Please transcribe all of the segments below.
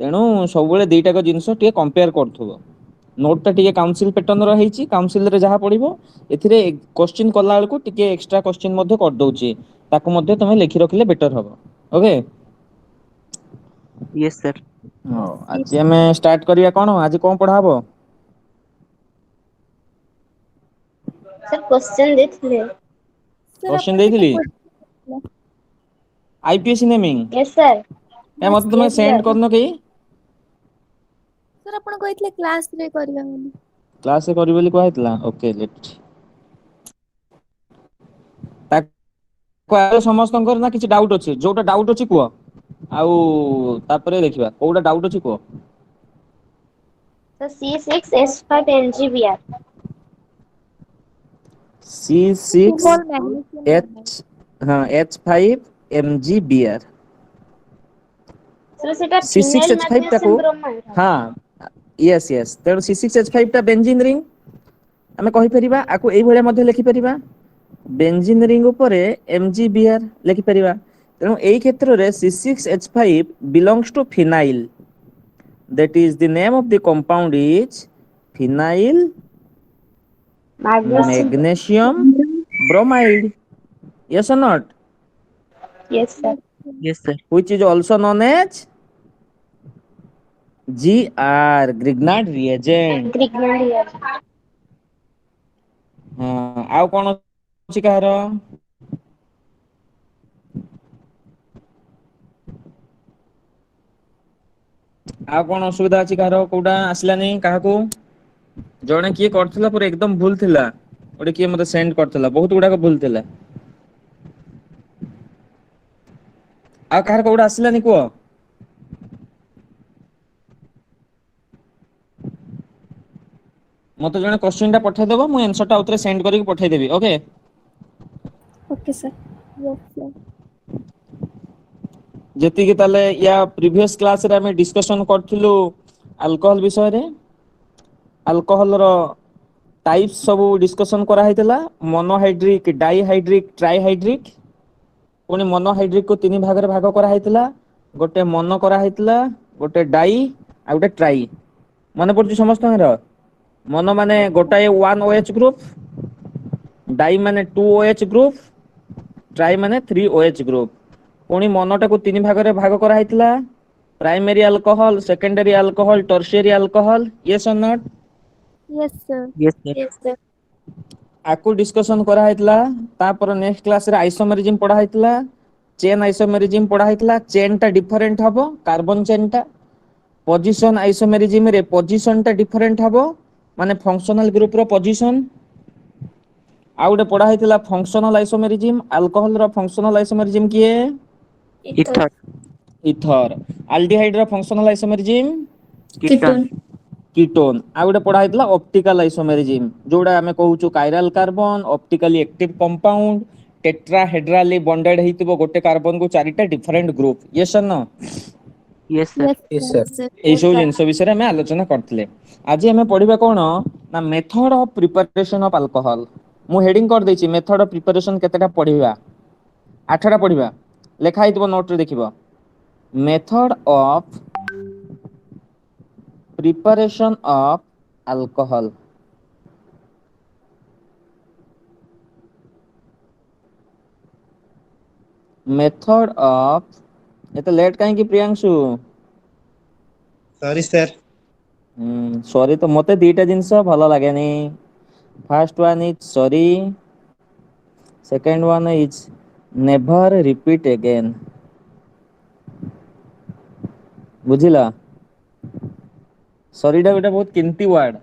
ତେଣୁ ସବୁବେଳେ ଦିଟାକ ଜିନିଷ ଟିକେ କମ୍ପେୟାର କରୁଥିବ। ନୋଟ ଟା ଟିକେ କାଉନସିଲ ପାଟର୍ନ ର ହେଇଛି, କାଉନସିଲ ରେ ଯାହା ପଡିବ ଏଥିରେ କୋଶ୍ଚିନ୍ କଲା ବେଳକୁ ଟିକେ ଏକ୍ସଟ୍ରା କୋଶ୍ଚିନ୍ ମଧ୍ୟ କରିଦଉଛି, ତାକୁ ମଧ୍ୟ ତମେ ଲେଖି ରଖିଲେ ବେଟର ହବ। ଓକେ। Yes sir. ହଉ ଆଜି ଆମେ ଷ୍ଟାର୍ଟ କରିବା କଣ, ଆଜି କଣ ପଢା ହବ? ସାର୍ କୋଶ୍ଚେନ୍ ଦେଇଥିଲେ। ସାର୍ କୋଶ୍ଚିନ୍ ଆପଣ କେତେ ଦେଇଥିଲି ଥିଲା? IPS naming yes sir. ଏ ମତେ ତମେ ସେଣ୍ଡ କରିନ କେହି? ସାର୍ ଆପଣ କହିଥିଲେ କ୍ଲାସ ରେ କରିବା ବୋଲି। କ୍ଲାସ ରେ କରିବ ବୋଲି କୁହାଯାଇଥିଲା, ଓକେ ଲେଟ୍। ସମସ୍ତଙ୍କର ନା କିଛି ଡାଉଟ୍ ଅଛି, ଯୋଉଟା ଡାଉଟ୍ ଅଛି କୁହ। ଆଉ ତାପରେ ଦେଖିବା କୋଉଟା ଡାଉଟ୍ ଅଛି କୁହ। C6H5NGBr। ସି ସିକ୍ସ ଫୁଟବଲ ମ୍ୟାଗ୍ନେସିୟମ ବ୍ରୋମାଇଡ। ଏଚ୍ ହଁ H5Mg Br। ସାର୍ ସେଟା ଫିନାଇଲ C6H5 ଟାକୁ ମାଗ୍ନେସିୟମ ବ୍ରୋମାଇଡ ହବ। ହଁ ୟେସ୍ ୟେସ୍, ତେଣୁ C6H5 ଟା ବେଞ୍ଜିନ୍ ରିଙ୍ଗ। ଆମେ କହିପାରିବା ଆକୁ ଏଇଭଳିଆ ମଧ୍ୟ ଲେଖିପାରିବା, ବେଞ୍ଜିନ୍ ରିଙ୍ଗ ଉପରେ Mg Br ଲେଖିପାରିବା। ତେଣୁ ଏଇ କ୍ଷେତ୍ରରେ C6H5 belongs two phenyl. that is the name of the compound is phenyl magnesium bromide. Yes or not? Yes sir. Yes sir. Which is also known as Gr, Grignard reagent। ହଁ ଆଉ କଣ ଅଛି କାହାର? ଆଉ କଣ ଅସୁବିଧା ଅଛି କାହାର, କୋଉଟା ଆସିଲାନି କାହାକୁ? ଜଣେ କିଏ କରିଥିଲା ପୁରା ଏକଦମ ଭୁଲ ଥିଲା, ଗୋଟେ କିଏ ମତେ ସେଣ୍ଡ କରିଥିଲା, ବହୁତ ଗୁଡାକ ଭୁଲ ଥିଲା। ଆଉ କାହାର କୋଉଟା ଆସିଲାନି କୁହ? ମତେ ଜଣେ କୋଶ୍ଚିନ୍ ଟା ପଠେଇଦବ, ମୁଁ ଆନ୍ସର ଟା ଆଉଥରେ ସେଣ୍ଡ କରିକି ପଠେଇଦେବି, okay. Okay sir, yes sir. ଯେତିକି ତାହେଲେ ୟା ପ୍ରିଭିୟସ କ୍ଲାସରେ ଆମେ ଡିସକସନ କରିଥିଲୁ ଆଲକୋହଲ ବିଷୟରେ, ଆଲକୋହଲ ର ଟାଇପ୍ସ ସବୁ ଡିସକସନ କରାହେଇଥିଲା, ମନୋହାଇଡ୍ରିକ, ଡାଇହାଇଡ୍ରିକ, ଟ୍ରାଇହାଇଡ୍ରିକ। ପୁଣି ମନୋହାଇଡ୍ରିକ କୁ ତିନି ଭାଗରେ ଭାଗ କରାହେଇଥିଲା, ଗୋଟେ ମନ କରାହେଇଥିଲା, ଗୋଟେ ଡାଇ ଆଉ ଗୋଟେ ଟ୍ରାଇ। ମନେ ପଡୁଛି ସମସ୍ତଙ୍କର? ମନ ମାନେ ଗୋଟାଏ one O H group, di ମାନେ two O H group, tri ମାନେ ଥ୍ରୀ ଓ ଏଚ ଗ୍ରୁପ। ପୁଣି ମନଟାକୁ ତିନି ଭାଗରେ ଭାଗ କରାହେଇଥିଲା, primary alcohol, secondary alcohol, tertiary alcohol, yes or not? Yes sir. Yes sir. ଆକୁ ଡିସକସନ କରାହେଇଥିଲା, ତାପରେ ନେକ୍ସଟ କ୍ଲାସରେ ଆଇସୋମେରିଜିମ ପଢା ହେଇଥିଲା। ଚେନ୍ ଆଇସୋମେରିଜିମ ପଢା ହେଇଥିଲା, ଚେନ୍ ଟା ଡିଫରେଣ୍ଟ ହବ, କାର୍ବନ ଚେନ୍ ଟା। ପଜିସନ ଆଇସୋମେରିଜିମ ରେ ପଜିସନ ଟା ଡିଫରେଣ୍ଟ ହବ, ମାନେ ଫଙ୍କସନାଲ ଗ୍ରୁପ ର ପଜିସନ। ଆଉ ଗୋଟେ ପଢା ହେଇଥିଲା ଫଙ୍କସନାଲ ଆଇସୋମେରିଜିମ, ଆଲକୋହଲ ର ଫଙ୍କସନାଲ ଆଇସୋମେରିଜିମ କିଏ? ଇଥର। ଇଥର। ଆଲଡିହାଇଡ୍ ର ଫଙ୍କସନାଲ ଆଇସୋମେରିଜିମ? କିଟନ। କିଟୋନ। ଆଉ ଗୋଟେ ପଢା ହେଇଥିଲା ଅପ୍ଟିକାଲ ଆଇସୋମେରିଜିମ, ଯୋଉଟା ଆମେ କହୁଛୁ କାଇରାଲ କାର୍ବନ, ଅପ୍ଟିକାଲି ଏକ୍ଟିଭ କମ୍ପାଉଣ୍ଡ, ଟେଟ୍ରାହେଡ୍ରାଲି ବଣ୍ଡେଡ ହେଇଥିବ ଗୋଟେ କାର୍ବନ କୁ ଚାରିଟା ଡିଫରେଣ୍ଟ ଗ୍ରୁପ, ୟେସ୍ ଅର୍ ନୋ? Yes sir. ଏଇ ସବୁ ଜିନିଷ ବିଷୟରେ ଆମେ ଆଲୋଚନା କରିଥିଲେ। ଆଜି ଆମେ ପଢିବା କଣ ନା method of preparation of alcohol. ମୁଁ ହେଡିଙ୍ଗ କରିଦେଇଛି ମେଥଡ ଅଫ ପ୍ରିପାରେସନ କେତେଟା ପଢିବା? ଆଠଟା ପଢିବା। ଲେଖା ହେଇଥିବ ନୋଟରେ ଦେଖିବ, method of preparation of alcohol. Method of, ଏତେ ଲେଟ୍ କାହିଁକି ପ୍ରିୟାଂଶୁ? ସରି ସାର୍। ସରି ତ ମତେ ଦିଟା ଜିନିଷ ଭଲ ଲାଗେନି। First one is sorry, second one is never repeat again. ବୁଝିଲ? ସରିଟା ଗୋଟେ ବହୁତ କିମତି ୱାର୍ଡ।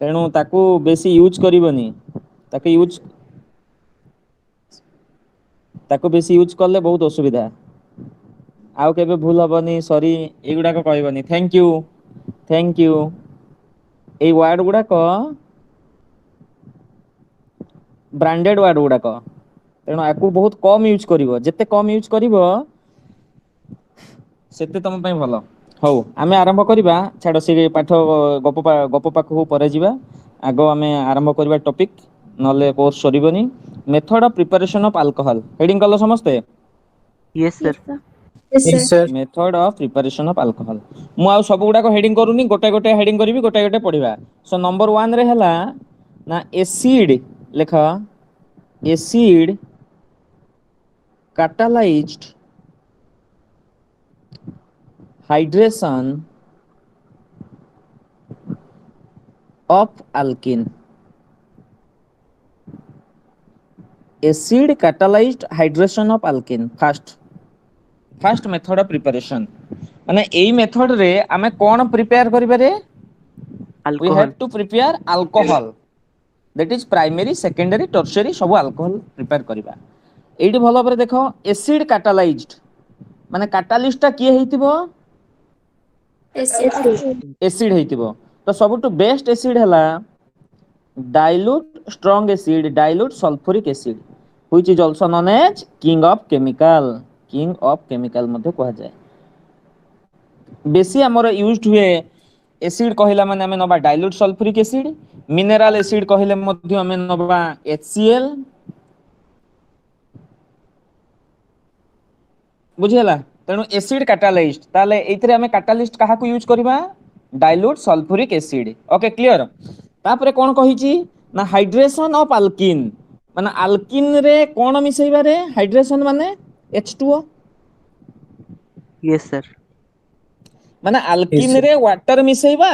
ତେଣୁ ତାକୁ ବେଶୀ ୟୁଜ କରିବନି, ତାକୁ ୟୁଜ ତାକୁ ବେଶୀ ୟୁଜ କଲେ ବହୁତ ଅସୁବିଧା। ଆଉ କେବେ ଭୁଲ ହବନି ସରି ଏଇଗୁଡାକ କହିବନି, ଥ୍ୟାଙ୍କ ୟୁ। Thank you. ଏଇ ୱାର୍ଡ ଗୁଡାକ ବ୍ରାଣ୍ଡେଡ ୱାର୍ଡ ଗୁଡାକ। ତେଣୁ ଆକୁ ବହୁତ କମ ୟୁଜ କରିବ, ଯେତେ କମ ୟୁଜ କରିବ ସେତେ ତମ ପାଇଁ ଭଲ। ହଉ ଆମେ ଆରମ୍ଭ କରିବା, ଛାଡ ସେ ପାଠ ଗପ ପାଖକୁ ପରେ ଯିବା। ଆଗ ଆମେ ଆରମ୍ଭ କରିବା ଟପିକ, ନହେଲେ କୋର୍ସ ସରିବନି। Method of preparation of alcohol, heading କଲ ସମସ୍ତେ? Yes sir. Yes, sir. Method of preparation of alcohol मु आ सब गुडा को हेडिंग करूनी गोटे गोटे हेडिंग करबी गोटे गोटे पढिबा सो नंबर 1 रे हला ना एसिड लेख acid catalyzed hydration of alkene acid catalyzed hydration of alkene first method of preparation माने एई मेथड रे आमे कोन prepare करिबारे we alcohol, have to prepare alcohol that is primary secondary tertiary सब alcohol prepare करिबा एइडी भलो पर देखो एसिड catalyzed माने catalyst ता किए हेतिबो एसिड हेतिबो तो सबटु बेस्ट एसिड हला dilute strong acid dilute sulfuric acid which is also known as king of chemical मध्ये कहा जाए बेसी हमर यूज्ड हुए एसिड कहिला माने हमें नबा dilute sulphuric acid mineral acid कहिले मध्ये हमें नबा HCl बुझिला तेनु एसिड कैटालिस्ट ताले एइथरे हमें कैटालिस्ट काहा को यूज करबा dilute sulphuric acid okay clear तापरे कोन कहिची ना हाइड्रेशन ऑफ अल्किन माने अल्किन रे कोन मिसैबा रे हाइड्रेशन माने H2O yes sir, माने अल्किन रे वाटर मिसैबा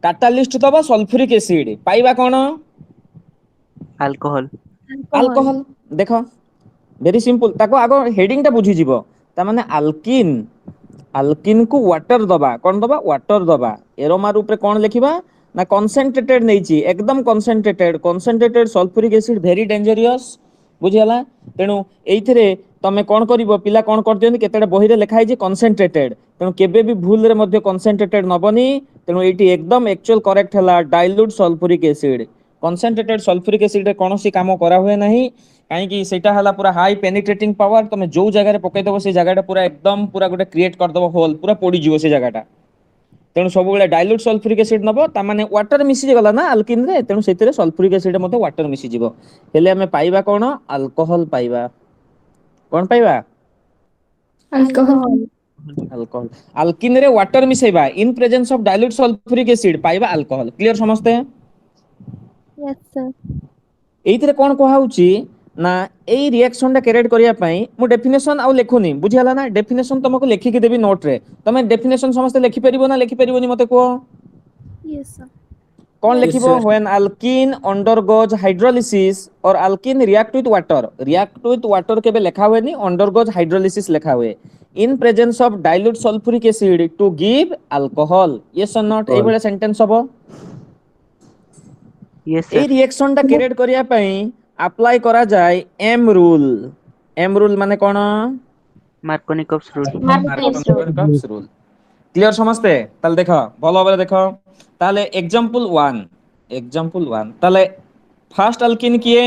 कैटालिस्ट दबा सल्फ्यूरिक एसिड पाइबा कोन alcohol, अल्कोहल देखो वेरी सिंपल ताको आगो हेडिंग ता बुझी जीवो ता माने अल्किन को वाटर दबा कोन दबा वाटर दबा एरोमा रूप रे कोन लिखिबा ना कंसंट्रेटेड नैची एकदम concentrated sulphuric acid very dangerous बुझियला तेनु एइथरे तमे कोन करिवो पिला कोन कर दियंती केतेडा बही रे लिखा है कंसंट्रेटेड तेनु केबे भी भूल रे मध्ये कंसंट्रेटेड नबनी तेनु एटी एकदम एक्चुअल करेक्ट हला dilute sulphuric acid concentrated sulphuric acid रे कोनोसी काम करा हुए नाही काहे कि सेटा हला पूरा हाई पेनिट्रेटिंग पावर तमे जो जगह रे पकै दबो से जगहटा पूरा एकदम पूरा गोटे क्रिएट कर दबो होल पूरा पोडी जीवो से जगहटा तेनु सब बेले डाइल्यूट सल्फ्यूरिक एसिड नबो ता माने वाटर मिसि गला ना अल्किन रे तेनु सेतिरे सल्फ्यूरिक एसिड मध्ये वाटर मिसि जीवो हेले हमें पाइबा कोन अल्कोहल पाइबा कोन पाइबा अल्कोहल अल्किन रे वाटर मिसैबा in presence of dilute sulphuric acid पाइबा अल्कोहल क्लियर समझते हैं Yes, sir. एइथरे कोन कोहा होची ना एई रिएक्शन टा कैरेट करिया पई मु डेफिनेशन आउ लेखुनी बुझियाला ना डेफिनेशन तुमको लेखि के देबी नोट रे तमे डेफिनेशन समस्त लेखि परिबो ना लेखि परिबोनी मते को Yes, sir. कोन Yes, लिखिबो when alkene undergoes hydrolysis or alkene react with water केबे लेखा हुए नी अंडरगोज हाइड्रोलिसिस लेखा हुए in presence of dilute sulphuric acid to give alcohol yes or not एई बडा सेंटेंस हबो yes ए sir, रिएक्शन टा कैरेट करिया पई अप्लाई करा जाय एम रूल माने कोन Markovnikov's rule, Markovnikov's rule clear समझते ताले देखो भलो भाबरे देखो ताले एग्जांपल 1 ताले फर्स्ट अल्किन किए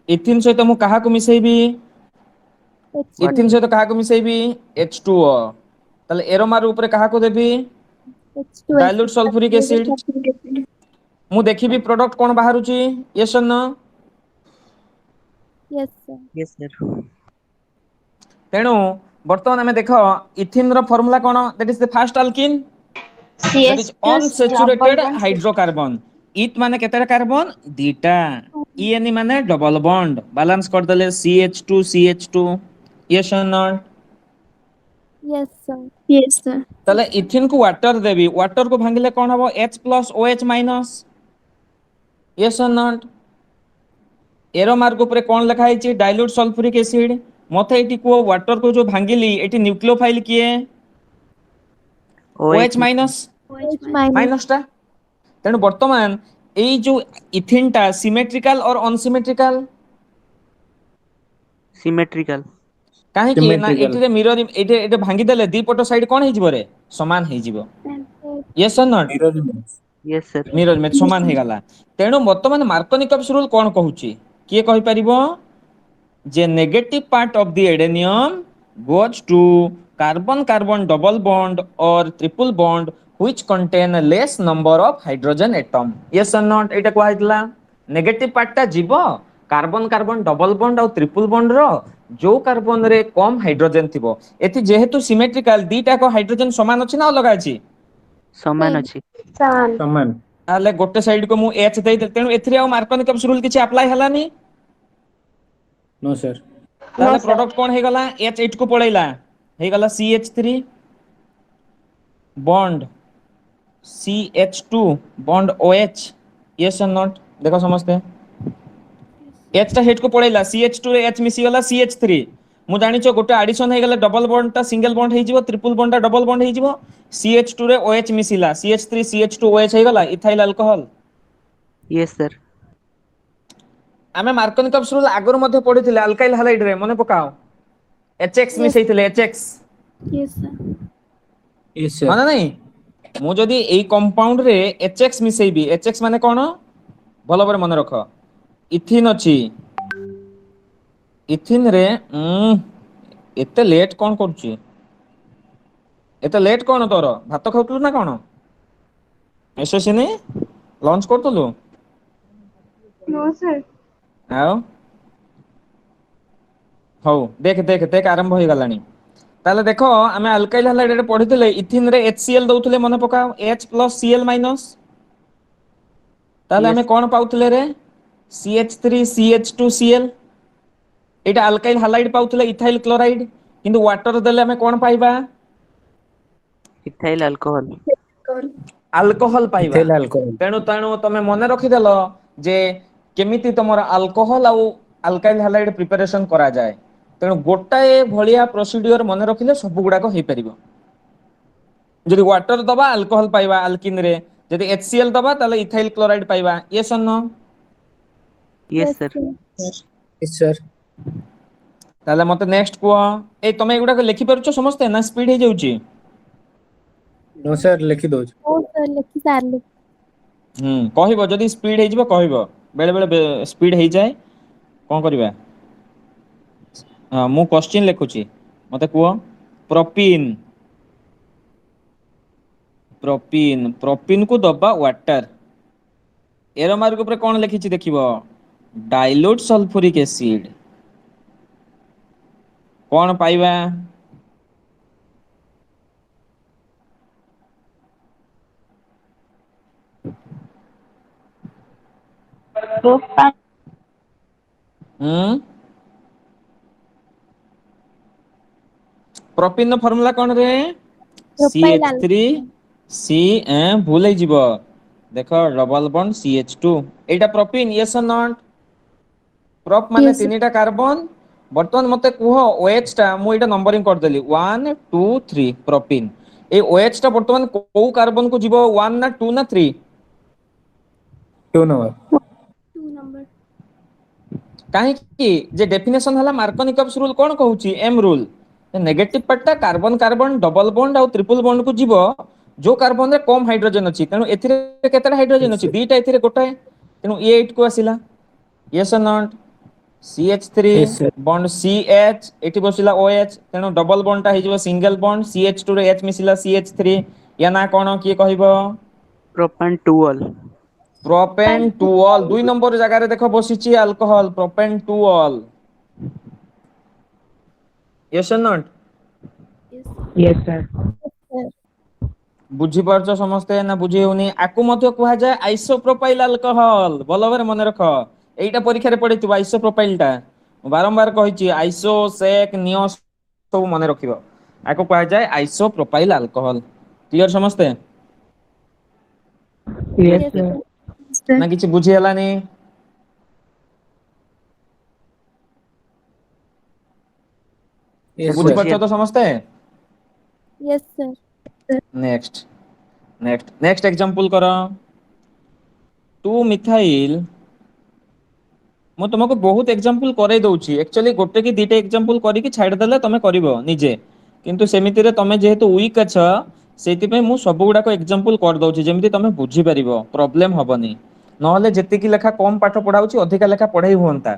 इथिन सहित मु कहा को मिसैबी H2O. इथिन सहित कहा को मिसैबी H2O ताले एरोमार ऊपर कहा को देबी H2O. डाइल्यूट सल्फ्यूरिक एसिड मु देखिबी प्रोडक्ट कोन बाहरुची yes or no Yes, sir. yes sir, तेणु बर्तमान हमें देखो इथिन रो फार्मूला कोन that is the first alkene that is unsaturated hydrocarbon इथ माने केतेटा कार्बन दीटा ईएन माने डबल बॉन्ड बैलेंस कर देले CH2 yes or not Yes, sir. Yes, sir. तले इथिन को वाटर देबी वाटर को भांगिले कोन हबो H+ OH- yes or not arrow mark ऊपर कोन लिखा है डाइल्यूट सल्फ्यूरिक एसिड मथे एटी को वाटर को जो भांगिली एटी न्यूक्लियोफाइल किए OH- H minus. माइनस टा तेणु वर्तमान एई जो इथिन टा सिमेट्रिकल और अनसिमेट्रिकल symmetrical, काहे कि ना एटी रे मिरर एटे भांगी देले दी पटो साइड कोन हे जिवो रे समान हे जिवो yes or not yes sir, mirror में समान हे गला तेणु वर्तमान मार्कोनिकप्स रूल कोन कहूची किए कहि परिबो जे negative part of the addendum goes to carbon carbon double bond or triple bond which contain less number of hydrogen atom yes or not एटा को आइतला नेगेटिव पार्ट ता जीवो carbon carbon double bond or triple bond रो जो carbon रे कम hydrogen थिबो एथि जेहेतु सिमेट्रिकल दीटा को हाइड्रोजन समान अछि ना अलग अछि समान Same. अछि। समान समान। ताले गोटे साइड को मु H देई दे तेनु एथिरे आ मार्कोनिकम्स रूल किछि अप्लाई हलानी नो सर। नो ताले सर प्रोडक्ट कोन हे गला H8 को पळैला हे गला CH3 bond CH2 bond OH yes or not देखो समझते H टा हेड को पळैला CH2 रे H मिसी गला CH3 मु जानि छ गोटे एडिशन हे गला डबल बॉन्ड ता सिंगल बॉन्ड हे जिवो ट्रिपल बॉन्ड ता डबल बॉन्ड हे जिवो CH2 रे OH मिसिला CH3 CH2 OH हे गला इथाइल अल्कोहल यस सर। आमे मार्कोनिकम्स रूल आगुर मध्ये पढिथिले अल्काइल हालाइड रे मने पकाओ HX Yes. मिसैथिले HX Yes, sir. Yes हाँ सर। ना नहीं मु जदि एई कंपाउंड रे HX मिसैबी HX माने कोन भलो बरे मने रख इथिन अछि इथिन रे एते लेट कोन करछि एते लेट कोन तोर भात खाउतलु ना कोन एसोसिनी लंच करतलु नो सर आओ हौ देख देख देख आरंभ होई गलानी ताले देखो आमे अल्काइल हालाइड रे पढिथिले इथिन रे HCl दउथिले मने पकाओ H + Cl- ताले आमे यस कोन पाउथिले रे CH3 CH2Cl एटा अल्काइल हालाइड पाउथिले इथाइल क्लोराइड किंतु वाटर देले आमे कोन पाइबा इथाइल अल्कोहल। Call. अल्कोहल पाइबा इथेल अल्कोहल। तेणु तेणु तमे मने रखिदेलो जे केमिति तमर अल्कोहल आउ अल्काइल हालाइड प्रिपरेशन करा जाय तेणु गोटाए भलिया प्रोसिड्यूर मने रखिले सब गुडा को हेई परिबो जदि वाटर दबा अल्कोहल पाइबा अल्किन रे जदि HCl दबा ताले इथाइल क्लोराइड पाइबा yes or no yes Yes, sir. sir. Yes sir. ताले मते नेक्स्ट को ए तमे एगुडा को लिखि परछो समस्ते ना स्पीड हे जाउची नो सर लिखि दो। Oh, sir. Lucky Sarli. କହିବ ଯଦି ସ୍ପିଡ ହେଇଯିବ କହିବ ବେଳେ ବେଳେ ସ୍ପିଡ ହେଇଯାଏ କଣ କରିବା ହଁ ମୁଁ କ୍ୱଶ୍ଚିନ୍ ଲେଖୁଛି ମତେ କୁହ ପ୍ରୋପିନ୍ ପ୍ରୋପିନ୍ ପ୍ରୋପିନ୍ କୁ ଦବା ୱାଟର ଏର ମାର୍କ ଉପରେ କଣ ଲେଖିଛି ଦେଖିବ ଡାଇଲ୍ୟୁଟ ସଲଫୁରିକ ଏସିଡ କଣ ପାଇବା प्रोपान प्रोपीन ର ଫର୍ମୁଲା କଣ ରେ Propyl CH3 alcohol. C ଭୁଲ ହେଇଯିବ ଦେଖ ଡବଲ ବଣ୍ଡ CH2 ଏଇଟା ପ୍ରୋପିନ୍ यस और नॉट प्रोप माने Yes, sir. तीनटा कार्बन बर्तमान मते कुह OH टा मु एटा नंबरिंग कर देली 1 2 3 प्रोपीन ए OH टा बर्तमान को कार्बन को जीवो 1 ना 2 ना 3 2 नंबर। 2 number. काहे कि जे डेफिनेशन हला मार्कोनिकम्स रूल कोन कहूची M rule negative part carbon carbon double bond or triple bond को जीव जो कार्बन रे कम हाइड्रोजन अछि तेनु एथिरे केतेटा हाइड्रोजन यस अछि सर। दीटा एथिरे गोटाए तेनु E8 को आसिला yes or not CH3 yes sir. Bond CH एठी बसिला OH तेनु डबल बॉन्ड ता हिजबो सिंगल बॉन्ड CH2 रे H मिसिला CH3 या ना कोन किए कहइबो प्रोपान टुअल। प्रोपेन टुअल दुई नंबर जगह रे देखो बसिची alcohol propane टुअल yes or not Yes, yes sir. sir. बुझी पारछ समस्ते ना बुझी होनी आकु मध्य कुहा जाय आइसोप्रोपाइल अल्कोहल भलो भाବରେ मने रख एईटा परीक्षा रे पढिथिबो आइसोप्रोपाइल टा बारंबार कहिची आइसो सेक नियो सब मने रखिबो आकु कुहा जाय आइसोप्रोपाइल अल्कोहल क्लियर समस्ते yes Yes, sir. sir. Yes, sir. ना किछि बुझी हलानी यस बुझी सर। बुझिया पारछ तो समस्ते Yes, sir. Next next next example करो 2 मिथाइल ମୁଁ ତୁମକୁ ବହୁତ एग्जांपल କରେଇ ଦଉଛି एक्चुअली ଗୋଟେ କି ଦିଟା एग्जांपल କରିକି ଛାଡି ଦେଲେ ତମେ କରିବ ନିଜେ କିନ୍ତୁ ସେମିତିରେ ତମେ ଯେହେତୁ ୱିକ୍ ଅଛ ସେଇଥିପାଇଁ ମୁଁ ସବୁ ଗୁଡାକ एग्जांपल କରିଦଉଛି ଯେମିତି ତମେ ବୁଝିପାରିବ ପ୍ରୋବ୍ଲେମ ହବନି ନହେଲେ ଯେତିକି ଲେଖା କମ ପାଠ ପଢାଉଛି ଅଧିକା ଲେଖା ପଢେଇ ହୁଅନ୍ତା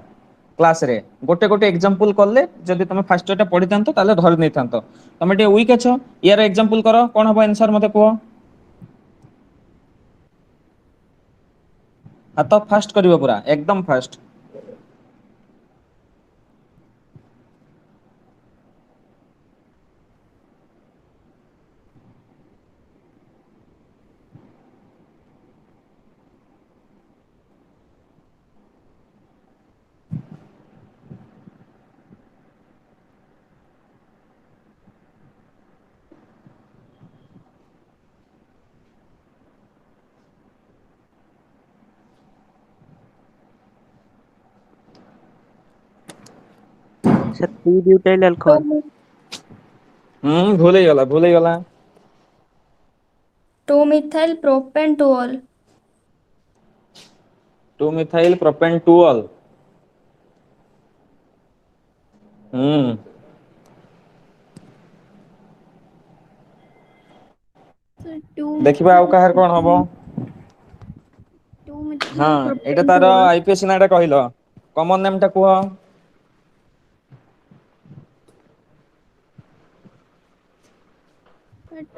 କ୍ଲାସ ରେ ଗୋଟେ ଗୋଟେ एग्जांपल କଲେ ଯଦି ତମେ ଫାଷ୍ଟ ଟା ପଢିଥାନ୍ତ ତାହେଲେ ଧରି ନେଇଥାନ୍ତ ତମେ ଟିକେ ୱିକ୍ ଅଛ ୟାର एग्जांपल କର କଣ ହବ आंसर ମତେ କୁହ ହାତ ଫାଷ୍ଟ କରିବ ପୁରା एकदम फास्ट Sir, 2-butyl alcohol. भूल ही गला 2-methyl propanol. 2-methyl propanol Sir, देखिबा आउ काहर कोन हबो 2-methyl हां एटा तार propanol. आईपीएस नाटा कहिलो कॉमन नेम टा कुह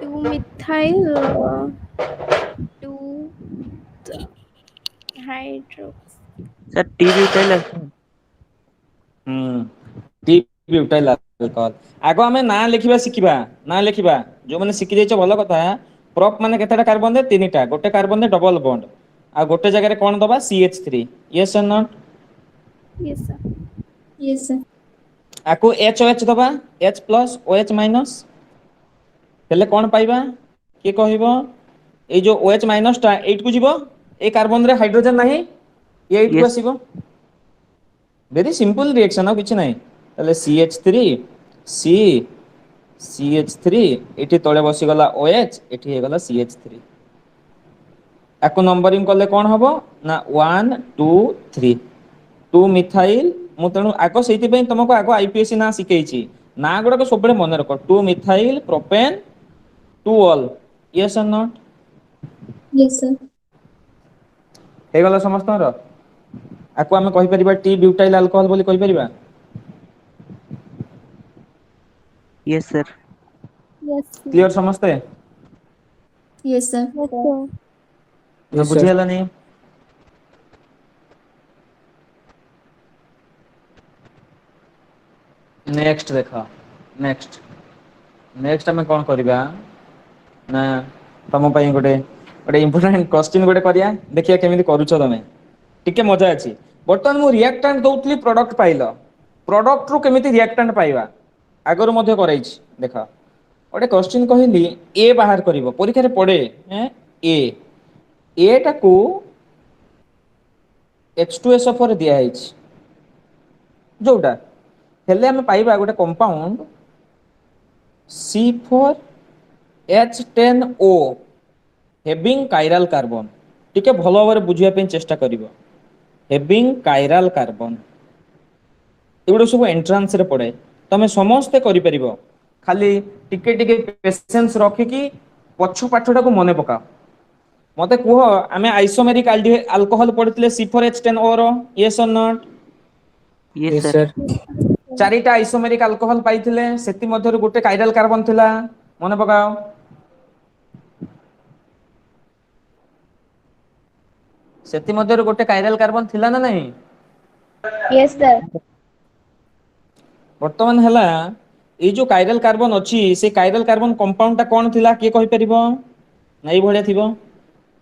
2-methyl 2 hydro. Sir, T-butyl alcohol. T butyl alcohol आगो हमें ना लिखिबा सिखिबा ना लिखिबा जो माने सिखि जाइछो भलो कथा प्रोप माने केतेटा कार्बन दे तीनटा गोटे कार्बन दे डबल बॉन्ड आ गोटे जगह रे कोन दबा CH3 yes or not Yes, sir. Yes, sir. आकु HOH दबा H प्लस OH माइनस हेले कोन पाइबा के कहिबो ए जो OH माइनस टा 8 को जीवो ए कार्बन रे हाइड्रोजन नाही ये 8 को Yes. आसीबो वेरी सिंपल रिएक्शन आ किछ नाही तले CH3 C CH3 एठी तळे बसी गला OH एठी हे गला CH3 आकु नंबरिंग करले कोन हबो ना 1 2 3 2 मिथाइल मु तणु आको सेति पई तुमको आको आईपीएस ना सिकेइछि ना गुडा को सबले मन रख 2 methyl propane 2 all yes or not Yes, sir. हे गला समस्तर आको हमें कहि परिबा टी ब्यूटाइल अल्कोहल बोली कहि परिबा Yes, sir. Yes, sir. Clear समस्ते Yes, sir. Yes, sir. ना Yes, बुझी sir. हला नहीं नेक्स्ट देखा नेक्स्ट नेक्स्ट हमें कौन करिबा ना तम पई गोटे गोटे इंपोर्टेंट क्वेश्चन गोटे करिया देखिया केमिति करूछो तमे टिके मजा अछि बर्तमान मु रिएक्टेंट दउतली प्रोडक्ट पाइलो प्रोडक्ट रु केमिति रिएक्टेंट पाइबा आगरु मध्ये करैछि देखा गोटे क्वेश्चन कहली ए बाहर करिवो परीक्षा रे पड़े हैं ए टाकू H2SO4 दिया हैछि जोटा हेले हम पाइबा गोटे compound C4H10O having chiral carbon टिके भलो भाबरे बुझिया पे चेष्टा करिवो हैविंग कायरल कार्बन एगुडो सब एंट्रांस रे पड़े तमे समस्त करि परिबो खाली टिके टिके पेशेंस रखि कि पछु पाठटा को मने पका मते कुह आमे isomeric alcohol पढितले C4H10O row yes or not Yes, Yes, sir. sir. चारिटा आइसोमेरिक अल्कोहल पाइथिले सेति मध्यरु गोटे कायरल कार्बन थिला मने पकाओ सेति मध्यरु गोटे कायरल कार्बन थिला ना नहीं Yes, sir. वर्तमान हला ए जो कायरल कार्बन अछि से कायरल कार्बन कंपाउंड ता कोन थिला के कहि परिबो नै भडिया थिबो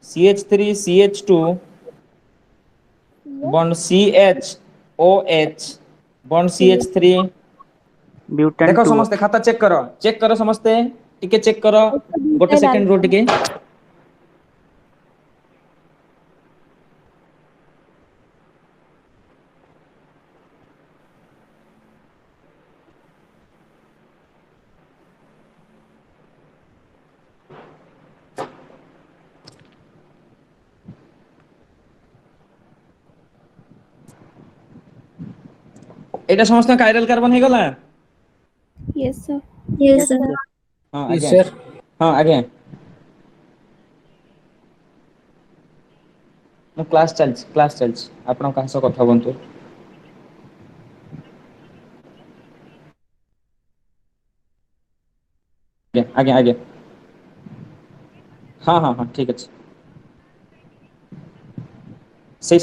CH3 CH2 bond CHOH bond CH3 Butan देखो 2. समस्त खाता चेक करो समस्ते टिके चेक करो गोटे सेकंड रो टिके एटा समस्त कायरल कार्बन हे गला Yes, sir. Yes, sir. हां Yes, आगे sir. हां आगे मु क्लास चलछ आपण का सह कथा बंतु आगे आगे हाँ ठीक अच्छे सही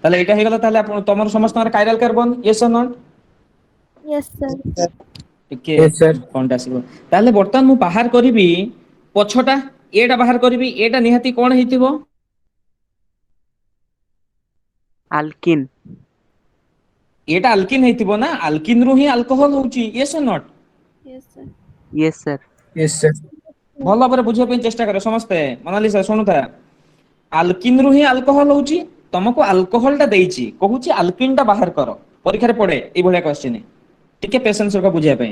ताले एटा हे गला ताले आपण तमर समस्त chiral carbon yes or not Yes, sir. टिके Yes, sir. कोनटा आसीबो ताले बर्तमान मु बाहर करबी पछटा एटा बाहर करबी एटा निहाती कोन हेतिबो Alkene. एटा अल्किन हेतिबो ना अल्किन रु ही अल्कोहल होउची yes or not Yes, sir. Yes, sir. Yes, sir. भल भाबरे बुझिया पे चेष्टा करो समस्त मोनालिसा सुनुता अल्किन रु ही अल्कोहल होउची तुमको अल्कोहल टा देइची कहूची अल्किन टा बाहर करो परीक्षा रे पड़े ए भलिया क्वेश्चन टिके पेशेंस रखा बुझिया पे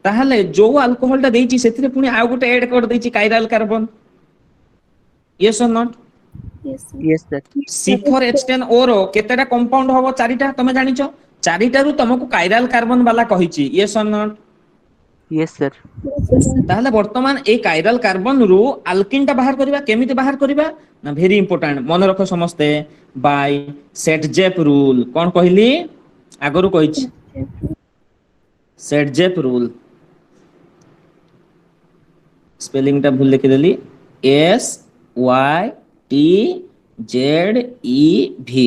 ताहले जो अल्कोहल टा देइची सेथिरे पुनी आ गुटे ऐड कर देइची chiral carbon yes or not Yes, sir. Yes, sir. C4H10O रो केतेटा कंपाउंड हबो चारिटा तमे जानिचो चारिटा रु तुमको काइराल कार्बन वाला कहिची yes or not Yes, sir. Yes, sir. ताहले वर्तमान ए काइराल कार्बन रु अल्किन टा बाहर करबा केमिति बाहर करबा ना वेरी इंपोर्टेंट मन रखो समस्ते बाय सेटजेप रूल कोन कहली आगरु कहिची सेटजेप रूल स्पेलिंग टा भूल लिखि देली SYTZEV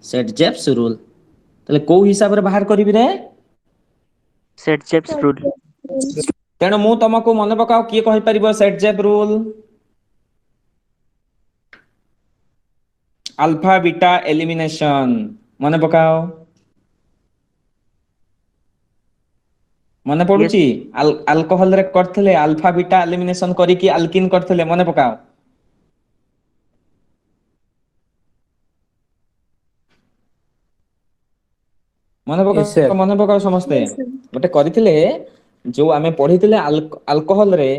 सेटजेप्स रूल ताले को हिसाब रे बाहर करबी रे Setjep's rule. तेणु मु तुमको मन पकाओ किए कहि परिबो सेटजेप रूल अल्फा बीटा एलिमिनेशन मन पकाओ मन पडुची अल्कोहल रे करथले अल्फा बीटा एलिमिनेशन करी कि अल्किन करथले मन पकाओ Yes, sir. मन पकाओ समस्ते गोटे करथिले जो आमे पढिथिले अल्कोहल रे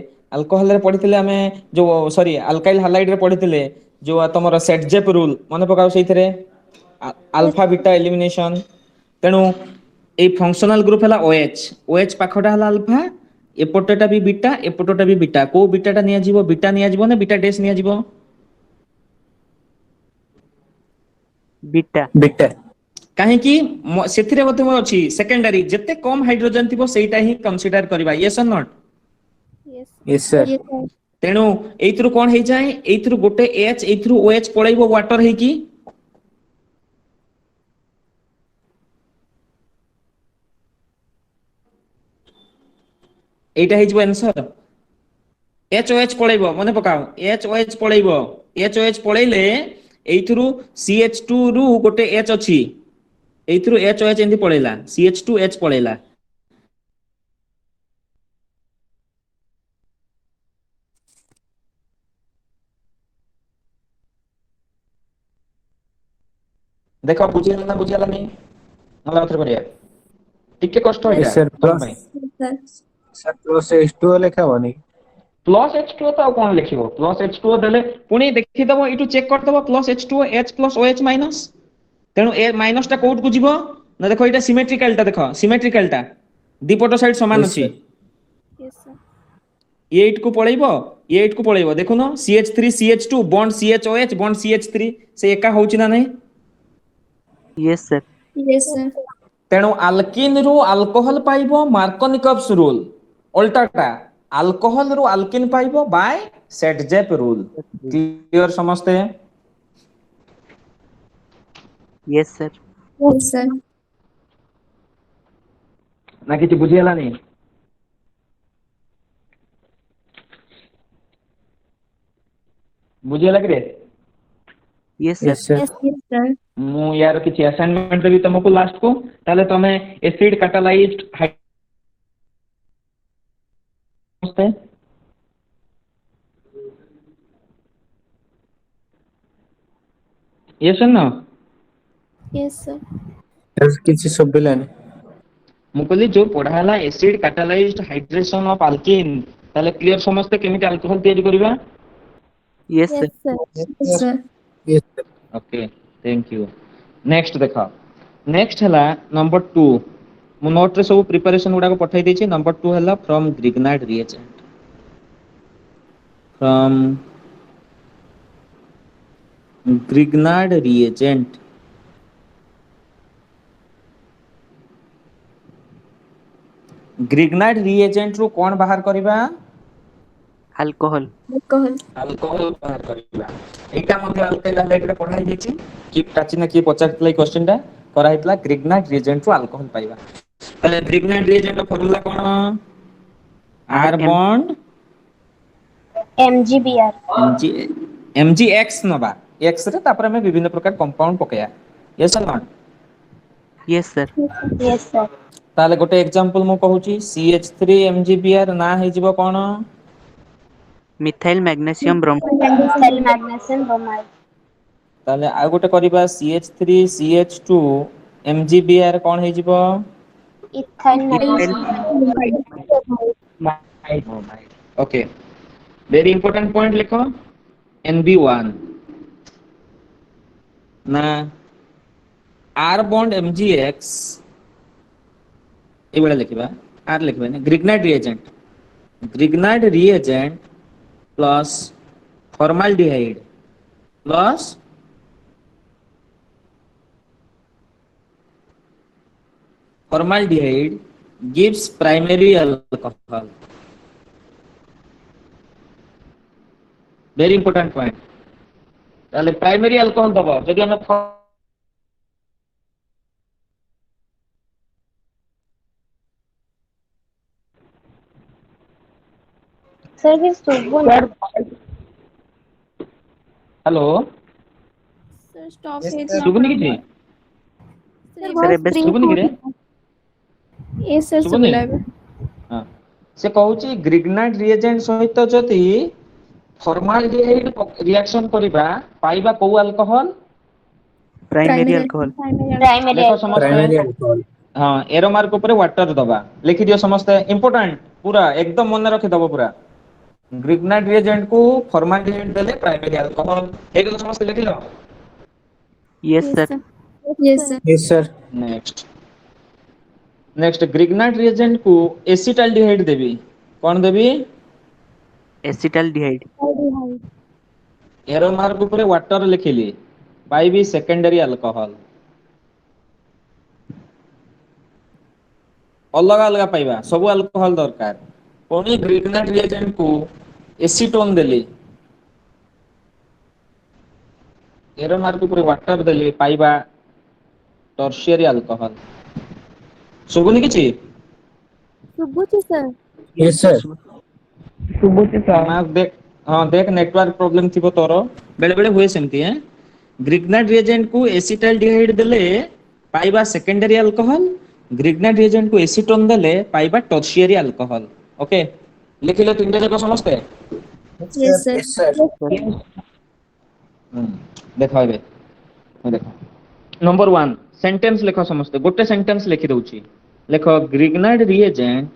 पढिथिले आमे जो सॉरी अल्काइल हालाइड रे पढिथिले जो तमरो सेटजेप रूल मन पकाओ सेइथरे अल्फा बीटा एलिमिनेशन तेनु ए फंक्शनल ग्रुप हला OH पाखटा हला अल्फा एपोटटा भी बीटा को बीटाटा निया जीवो ना बीटा डैश निया जीवो Beta. Beta. काहे कि सेथिरे मते अछि सेकेंडरी जते कम हाइड्रोजन थिबो सेटा ही कंसीडर करबा yes or not Yes, Yes, sir. yes, sir. तेनु एइथरु कोन हे जाय एइथरु गोटे H एइथरु OH पळैबो वाटर हे कि एटा हे जबो आंसर HOH पळैबो मने पकाओ HOH पळैबो HOH पळैले एइथरु CH2 रु गोटे H अछि एइथरु HOH एंदी पळैला CH2H पळैला देखो बुझियला ना बुझियला नहीं मला उतर करिया टिके कष्ट हो Yes, गया sir. तुम भाई Yes, Sir, plus H2O लिखा हुआ नहीं. प्लस H2O तो कोन लिखिबो प्लस H2O देले पुनी देखि दबो इटु चेक कर दबो plus H2O H plus OH minus तेनु ए माइनस टा कोड को जीवो ना देखो इटा सिमेट्रिकल टा देखो सिमेट्रिकल टा दीपट साइड समान Yes, अछि sir. yes, sir. ये 8 को पळैबो देखुनो CH3 CH2 bond CHOH bond CH3 से एका होउची ना नहीं Yes, sir. Yes, sir. तेणु अल्किन रु अल्कोहल पाइबो मार्कोनिकॉप्स रूल उल्टाटा अल्कोहल रु अल्किन पाइबो बाय सेटजेप रूल क्लियर समझते हैं Yes, sir. Yes, sir. ना किछि बुझियला नहीं बुझियला कि रे Yes, sir. Yes, sir. Yes, yes, sir. मु यार किछि असाइनमेंट देबी तुमको लास्ट को ताले तमे एसिड कैटालाइज्ड समझते हैं yes no Yes, sir. Yes, किसी शब्द नहीं. मु कहली जो पढ़ाला acid catalysed hydration of alkene ताले क्लियर समझते केमिति अल्कोहल तयारी करबा Yes, sir. Yes, sir. Yes, sir. Yes, sir. Okay thank you next देखा नेक्स्ट हला नंबर 2 मु नोट रे सब प्रिपरेशन गुडा को पठाई देछि नंबर 2 हला from Grignard reagent from Grignard reagent Grignard reagent रो कोन बाहर करबा Alcohol. Alcohol. अल्कोहल बाहर करबा एटा मध्ये अल्काइल हाइड्रेट रे पढ़ाई देछि कि प्राचीन की पचारतला क्वेश्चन टा करा हितला ग्रिग्नार्ड रिएजेंट रो अल्कोहल पाइबा तले ग्रिग्नार्ड रिएजेंट रो फार्मूला कोन R बॉन्ड MgBr. MgX नबा X रे तापर में विभिन्न प्रकार compound पकया yes or not Yes, sir. Yes, sir. ताले गोटे एग्जांपल मु कहूची CH3 MgBr ना हे जिवो कोन Methyl magnesium bromide. Methyl magnesium bromide. ताले आ गोटे करिबा CH3 CH2 MgBr कोन हे जिवो ethyl okay very important point लिखो NB1 ना R bond MgX ये बड़ा लिखिबा R लिखिबा ने ग्रिग्नाइट reagent plus formaldehyde plus formaldehyde gives primary alcohol. Very important point. ताले primary alcohol दबा जदि हम सर ये सुबह hello sir stop Yes, hedge sir. सुबुनी किछि सर एबे सुबुनी कि रे ए सर सुबुनी सुबलाबे हां से कहूची ग्रिग्नाइट रिएजेंट सहित जति फॉर्माल्डिहाइड रिएक्शन करिबा पाइबा को अल्कोहल प्राइमरी अल्कोहल प्राइमरी देखो समझते Primary alcohol. हाँ एरो मार्क ऊपर वाटर दबा लिखि दियो समस्ते इंपोर्टेंट पूरा एकदम मन रखि दबो पूरा ग्रिग्नाइट रिएजेंट को फॉर्माल्डिहाइड देले प्राइमरी अल्कोहल एक तो समस्ते लिखि लो yes sir yes sir Yes, sir. Next Grignard reagent को एसिटाल्डिहाइड देबी कौन देबी एसिटाल्डिहाइड एरो मार्क ऊपर वाटर लिखिली पाइबी सेकेंडरी अल्कोहल अलग अलग पाइबा सब अल्कोहल दरकार पुणी ग्रिग्नाइट रिएजेंट को एसीटोन देली एरो मार्क ऊपर वाटर देली पाइबा टर्शियरी अल्कोहल सुबुनी किछि सुबुची सर Yes, sir. मार्क देख हां देख नेटवर्क प्रॉब्लम थिबो तोरो बेले बेले हुए सेमती है ग्रिग्नाइट रिएजेंट को एसिटाल्डिहाइड देले पाइबा सेकेंडरी अल्कोहल ग्रिग्नाइट रिएजेंट को एसीटोन देले पाइबा टर्शियरी अल्कोहल ओके लिखिले तीनटा जाक समझते यस सर Yes, sir. देखो एबे देखो नंबर 1 सेंटेंस लिखो समझते गोटे सेंटेंस लिखि दउची लिखो ग्रिग्नाइट reagent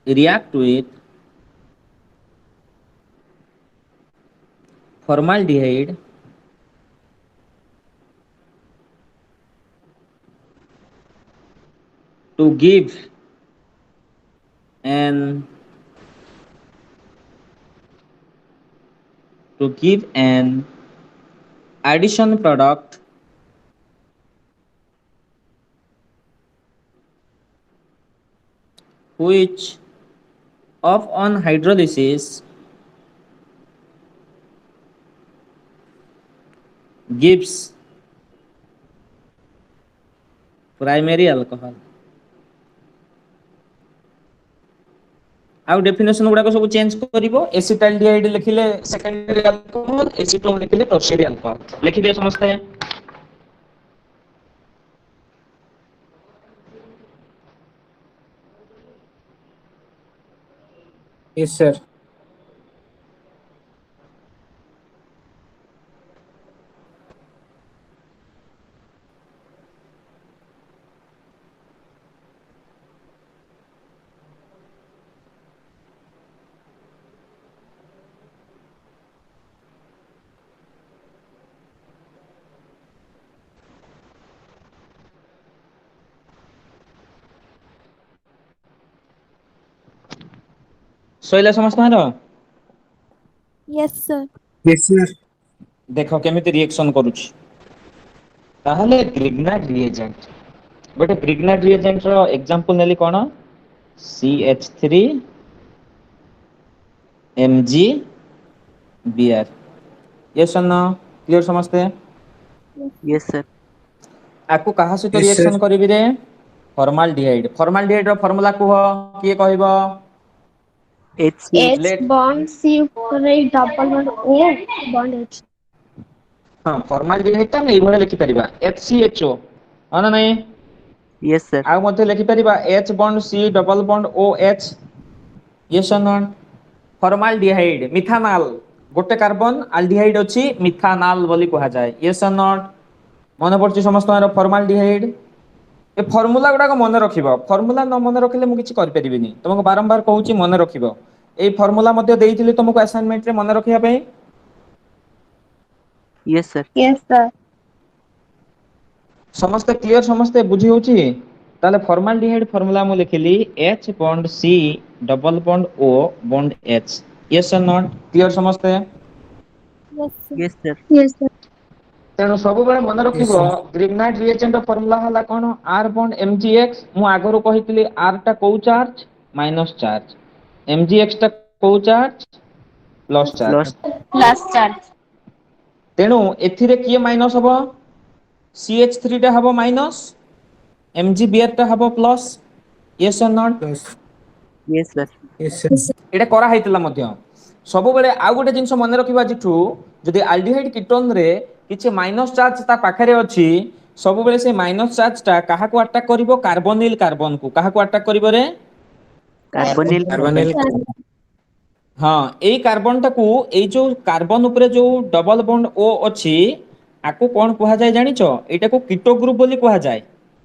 react with formaldehyde to give an addition product which of on hydrolysis gives primary alcohol आउ डेफिनेशन गुडा को सब चेंज करिवो एसिटाल्डिहाइड लिखिले सेकेंडरी अल्कोहल एसीटोन लिखिले टर्शियरी अल्कोहल लिखि दे समझते हैं Yes, sir. सोइला समझतारो यस सर Yes, sir. देखो केमिति रिएक्शन करूची ताहले ग्रिग्नाइट रिएजेंट गोटे ग्रिग्नाइट reagent row example Nelly cone CH3 MgBr yes or no clear समझते यस सर आकु कहा सहित Yes, रिएक्शन sir. करिबि रे फॉर्माल्डिहाइड रो फार्मूला कुह किए कहबो HC H bond C ऊपर double bond O bond H हां फॉर्माल्डिहाइड ता नै भले लिखि परिबा HCHO हां ना नहीं यस सर आ मध्ये लिखि परिबा H bond C double bond OH yes or not formaldehyde methanol गोटे कार्बन आल्डिहाइड अछि मिथानल बोली कहा जाए यस और नॉट मन पड़छि समस्त फॉर्माल्डिहाइड ए फॉर्मूला गुडा मन रखिबो फॉर्मूला न मन रखिले मु किछि कर परिबिनी तुमको बारंबार कहूची मन रखिबो ए फॉर्मूला मध्ये देइथिले तुमको असाइनमेंट रे मन रखिया पई Yes, sir. Yes, sir. समस्त क्लियर समस्त बुझी होची ताले फॉर्माल्डिहाइड फार्मूला मु लिखिली H bond C double bond O bond H yes or not clear समस्त Yes, sir. Yes, sir. Yes, sir. तेणु सब बेले मन Yes, रखिबो sir. ग्रिग्नाइट रिएजेंट फार्मूला हला कोन R बॉन्ड MgX मु आगरो कहितली R टा को चार्ज माइनस चार्ज MgX टा को charge plus charge Lost. Last charge. तेणु एथिरे किए माइनस हबो CH3 टा हबो माइनस MgBr टा हबो plus yes or not Plus. Yes, sir. Yes, sir. एटा करा हैतिला मध्य सब बेले आ गोटे जिंस मन रखिबा जिठू जदि एल्डिहाइड कीटोन रे किछि माइनस चार्ज ता पाखरे अछि सब बेले से माइनस चार्ज टा काहा को अटैक करिवो कार्बोनिल कार्बन को काहा को अटैक करिवो रे Carbonyl. Carbonyl. हाँ एई कार्बन टा को एई जो कार्बन ऊपर जो डबल बॉन्ड O अछि आको कोन कहा जाय जानिचो एटा को कीटो ग्रुप बोली कहा जाय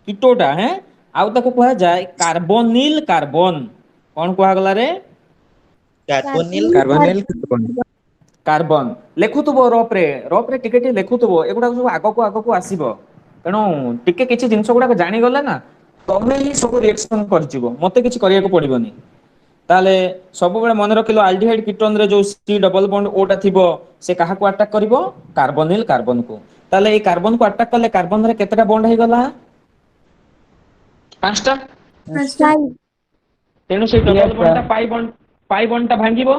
कीटोटा हैं आउ ताको कहा जाय कार्बोनिल कार्बन कोन कहा गला रे Carbonyl Carbonyl carbon. Carbon लेखुथबो rough रे टिके लेखुथबो एगुडा सब आगो को आसीबो तेणु टिके किछि जिंस गुडा जानि गले ना तमे ही सब रिएक्शन करजिवो मते किछि करिया को पड़िबोनी ताले सब बेले मन रखिलो एल्डिहाइड कीटोन रे जो C डबल बॉन्ड O टा थिबो से काहा को अटैक करिवो कार्बोनिल कार्बन को ताले ए कार्बन को अटैक करले कार्बन रे केतेटा बॉन्ड हे गला पांचटा Five. तेणु से डबल बॉन्ड टा पाई बॉन्ड टा भांगिबो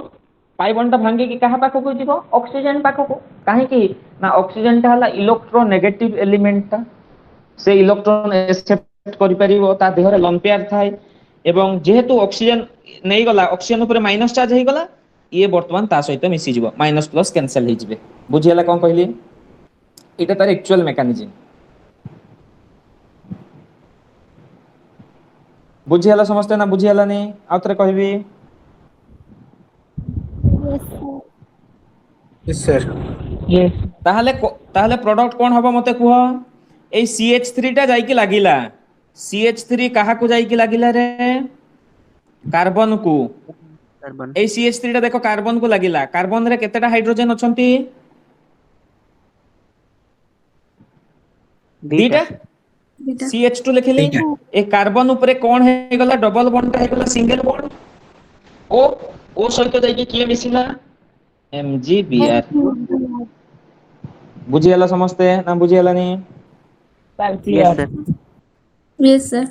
पाई बॉन्ड टा भांगी कि काहा पाखो को जीवो ऑक्सीजन पाखो को काहे कि ना ऑक्सीजन टा हला इलेक्ट्रोनेगेटिव एलिमेंट टा से इलेक्ट्रॉन एक्सेप्ट करि परिबो ता देहरे लोन पेयर थाए एवं जेहेतु ऑक्सीजन नहीं गला ऑक्सीजन ऊपर माइनस चार्ज हे गला ये वर्तमान ता सहित मिसी जीवो माइनस प्लस कैंसिल हे जिवे बुझियला कोन कहली एटा तार एक्चुअल मेकानिज्म बुझियला समझते ना बुझियला नहीं आउतरे कहबी Yes, sir. Yes, sir. ताहले प्रोडक्ट कोन हबो मते कुह ए CH3 टा जाई कि लागिला CH3 काहा को जाई कि लागिला रे कार्बन को Carbon. ए CH3 टा देखो कार्बन को लागिला कार्बन रे केतेटा हाइड्रोजन अछंती दीटा Beta. CH2 लिखिली दीटा। ए कार्बन ऊपर कोन हे गला डबल बॉन्ड हे गला सिंगल बॉन्ड ओ सहित जाई कि किए मिसिला MgBr बुझियला समझते ना बुझियला नहीं Yes, sir. Yes, sir.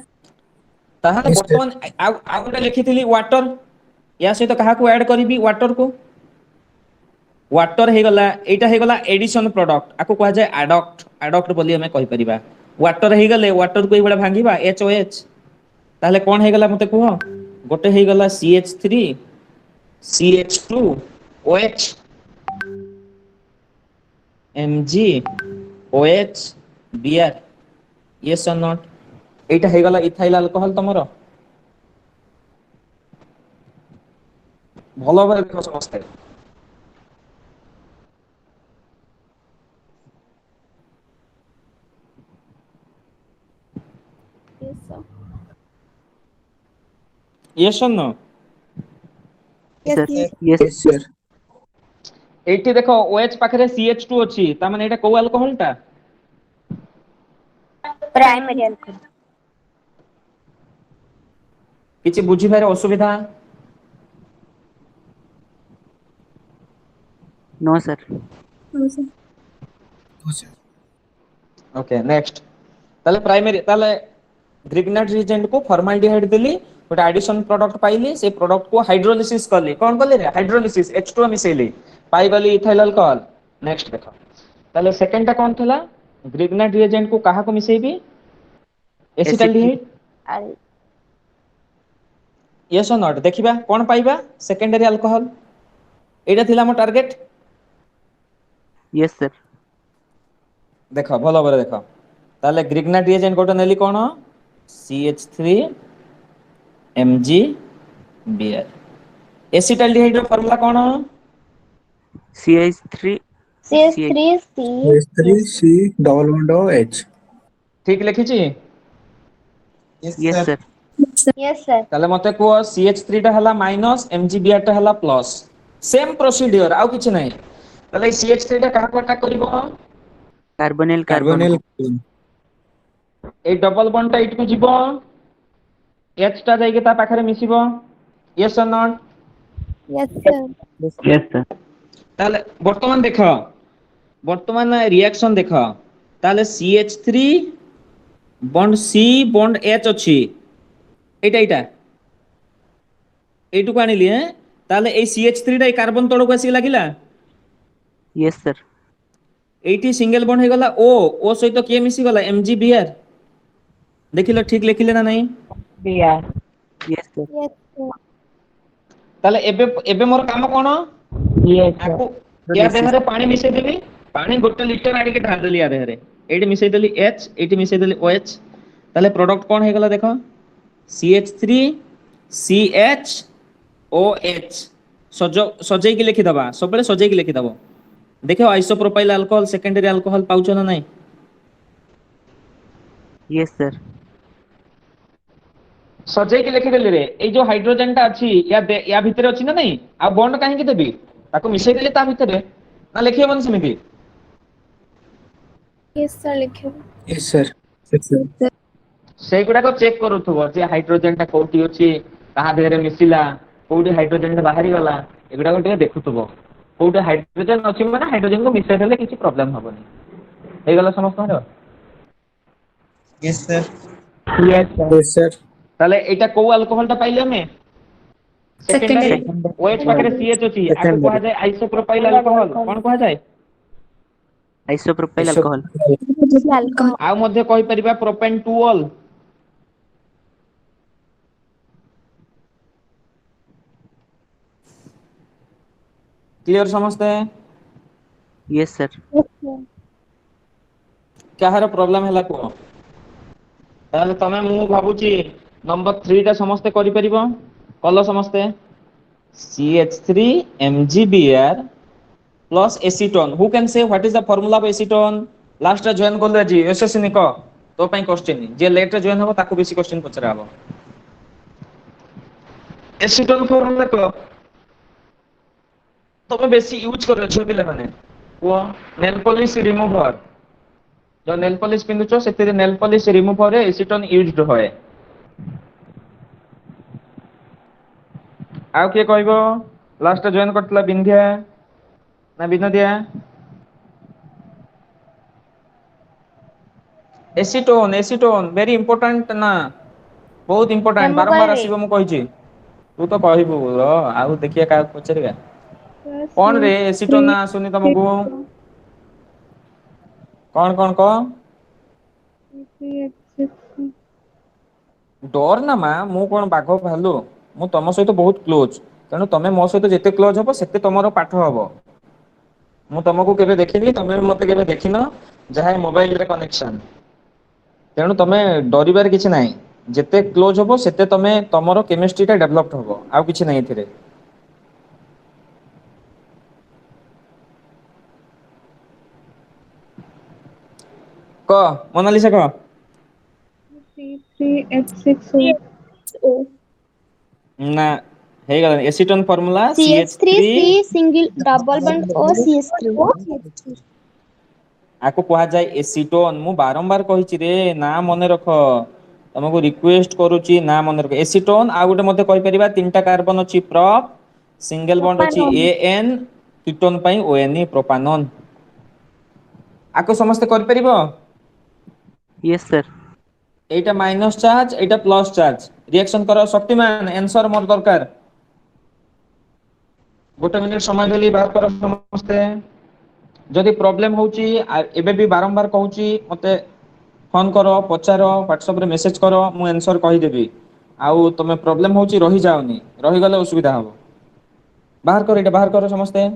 ताहले Yes, sir. वर्तमान आ गोटे लिखिथिली वाटर या सहित काहा को ऐड करबी वाटर को वाटर हे गला एटा हे गला एडिशन प्रोडक्ट आको कहा जाय एडक्ट बोली हमें कहि परिबा वाटर हे गले वाटर को एबडा भांगीबा HOH ताहले कोन हे गला मते कुह गोटे हे गला CH3 CH2 OH Mg OH Br yes or not एटा हे गला इथाइल अल्कोहल तमरो भलो भाবে देखो समझते Yes, sir. yes or no Yes, Yes, sir. yes. Yes. Yes, sir. एठी देखो OH पाखरे CH2 अछि ता माने एटा को अल्कोहल टा Primary alcohol. किछि बुझी भारे असुविधा No, sir. No, sir. No, sir. Okay next ताले प्राइमरी ताले ग्रिग्नाइट रिएजेंट को फॉर्माल्डिहाइड देली गोटे एडिशन प्रोडक्ट पाइली से प्रोडक्ट को हाइड्रोलिसिस करली कोन करली रे हाइड्रोलिसिस H2 मिसेली पाई गली इथाइल अल्कोहल नेक्स्ट देखो ताले सेकंड टा कोन थला ग्रिग्नाइट रिएजेंट को काहा को मिसेबी एसिटाल्डिहाइड यस और नॉट देखिबा कोन पाइबा सेकेंडरी अल्कोहल एटा थिला मो टारगेट Yes, sir. देखो भलो बरे देखो ताले ग्रिग्नाइट रिएजेंट कोटा नेली कोन CH3 MgBr एसिटाल्डिहाइड ର ଫର୍ମୁଲା କଣ? CH3 CH CH3 S3 C double bond O H. ଠିକ ଲେଖିଛି? yes sir Yes sir. ତାହେଲେ ମତେ କୁହ CH3 ଟା ହେଲା ମାଇନସ MgBr ଟା ହେଲା ପ୍ଲସ। ସେମ ପ୍ରୋସିଡିୟର ଆଉ କିଛି ନାହିଁ। ତାହେଲେ ଏଇ CH3 ଟା କାହାକୁ ଆଟାକ କରିବ? carbonyl carbon Carbonyl को carbon. ଏଇ ଡବଲ ବଣ୍ଡ ଟା ଏଇଠିକୁ ଯିବ, H ଟା ଯାଇକି ତା ପାଖରେ ମିଶିବ, yes or not? Yes sir. yes sir ତାହେଲେ ବର୍ତ୍ତମାନ ଦେଖ, ବର୍ତ୍ତମାନ ରିଆକ୍ସନ ଦେଖ, ତାହେଲେ CH3 bond C bond H ଅଛି, ଏଇଟା এইটুকু আনিলি, হ্যাঁ? তাহলে এই CH3 টা এই কার্বন তଳକୁ ଆସିକି ଲାଗିଲା, yes sir এইটি সিঙ্গেল বন্ড ହେଇଗଲା O ସହିତ କିଏ ମିଶିଗଲା? MgBr। ଦେଖିଲ ଠିକ ଲେଖିଲେ ନା ନାହିଁ? yes sir Yes sir. ତାହେଲେ ଏବେ ଏବେ ମୋର କାମ କଣ? ଆକୁ ୟା Electrolysis ଦେହରେ ପାଣି ମିଶେଇଦେବି, ପାଣି 1 ଲିଟର ଆଣିକି ଢାଳିଦେଲି ୟା ଦେହରେ, ଏଇଠି ମିଶେଇଦେଲି H, ଏଇଠି ମିଶେଇଦେଲି OH। ତାହେଲେ ପ୍ରଡକ୍ଟ କଣ ହେଇଗଲା ଦେଖ, CH3 CH OH। ସଜେଇକି ଲେଖିଦବା, ସବୁବେଳେ ସଜେଇକି ଲେଖିଦବ। देखो आइसोप्रोपाइल अल्कोहल सेकेंडरी अल्कोहल पाउछ ना नहीं? yes sir सजेई के लिखिदेली रे, ए जो हाइड्रोजन टा अछि या भितरे अछि ना नहीं? आ बॉन्ड काहे की देबी? ताको मिसै देले ता भितरे ना लिखिबन समिति। Yes sir लिखे। Yes sir. Yes sir. सेगुडा को चेक करूथबो जे हाइड्रोजन टा कोठी अछि, कहा देहरे मिसिला, कोठी हाइड्रोजन टा बाहरी गला, एगुडा को टिके देखुथबो। कोठी हाइड्रोजन अछि माने हाइड्रोजन को मिसै देले किछि प्रॉब्लम हबनी। हे गला समस्त हरो। Yes sir. yes sir Yes sir. ताले एटा को अल्कोहल टा पाइले हमें सेकेंडरी। Secondary। second OH पाखरे CH अछि, आको Secondary. कहा जाय आइसोप्रोपाइल अल्कोहल, कोन कहा जाय? isopropyl Isop. alcohol Alcohol। आ मध्ये कहि परिबा प्रोपेन 2 ऑल। क्लियर समझते हैं? yes sir Yes sir. काହାର प्रॉब्लम हैला को? ताले तमे मु भाबुची नंबर 3 टा समस्ते करि परिबो, कल समस्ते। CH3 MgBr plus acetone. Who can say what is the formula of acetone? Last रे जॉइन करले जी एसएससी निक तो पई क्वेश्चन जे लेट रे जॉइन हो ताको बेसी क्वेश्चन पचरा हबो। एसीटोन फॉर्मूला को तमे बेसी यूज कर छ पिला माने वो नेल पॉलिश रिमूवर, जो नेल पॉलिश पिंदुचो सेते नेल पॉलिश रिमूवर रे एसीटोन यूज्ड होय। आउ के कहबो लास्ट जॉइन करतला बिंध्या ना बिनोदिया? एसीटोन एसीटोन वेरी इंपोर्टेंट ना, बहुत इंपोर्टेंट, बारंबार हेमोग्लोबिन। आसीबो मु कहिची। तू तो कहबो रो आउ देखिया का पचरिया कौन रे एसीटोन ना सुनी तुमको कौन कौन को डर ना मा मु कोन बाघ भालू, मु तम सहित बहुत क्लोज, तेणु तमे मो सहित जेते क्लोज हबो सेते तमरो पाठ हबो। मु तुमको केबे देखिनी, तमे मते केबे देखिनो, जहाय मोबाइल रे कनेक्शन। तेणु तमे डरिबार किछि नाही, जेते क्लोज हबो सेते तमे तमरो केमिस्ट्री टा डेवलप हबो, आउ किछि नाही एथिरे। क मोनालिसा क C3H6O। O। ना हे गला acetone formula CH3 CH3 C single double bond O CH3। आको कहा जाय एसीटोन। मु बारंबार कहिची रे ना मने रख, तुमको रिक्वेस्ट करूची ना मने रख। एसीटोन आ गुटे मते कहि परिबा तीनटा कार्बन अछि प्रोप, सिंगल बॉन्ड अछि प्रोपानोन। AN, कीटोन पई ONE प्रोपानोन। आको समस्त कर परिबो? yes sir एटा माइनस चार्ज एटा प्लस चार्ज, रिएक्शन करो शक्तिमान, आंसर मोर दरकार। गोटे मिनिट समय देली बात करो समस्ते। जदि प्रॉब्लम होची एबे भी बारंबार कहूची मते फोन करो, पचारो, व्हाट्सएप रे मेसेज करो, मु आंसर कहि देबी। आउ तमे प्रॉब्लम होची रहि जाओनी, रहि गले असुविधा हबो। बाहर करो, एटा बाहर करो समस्ते।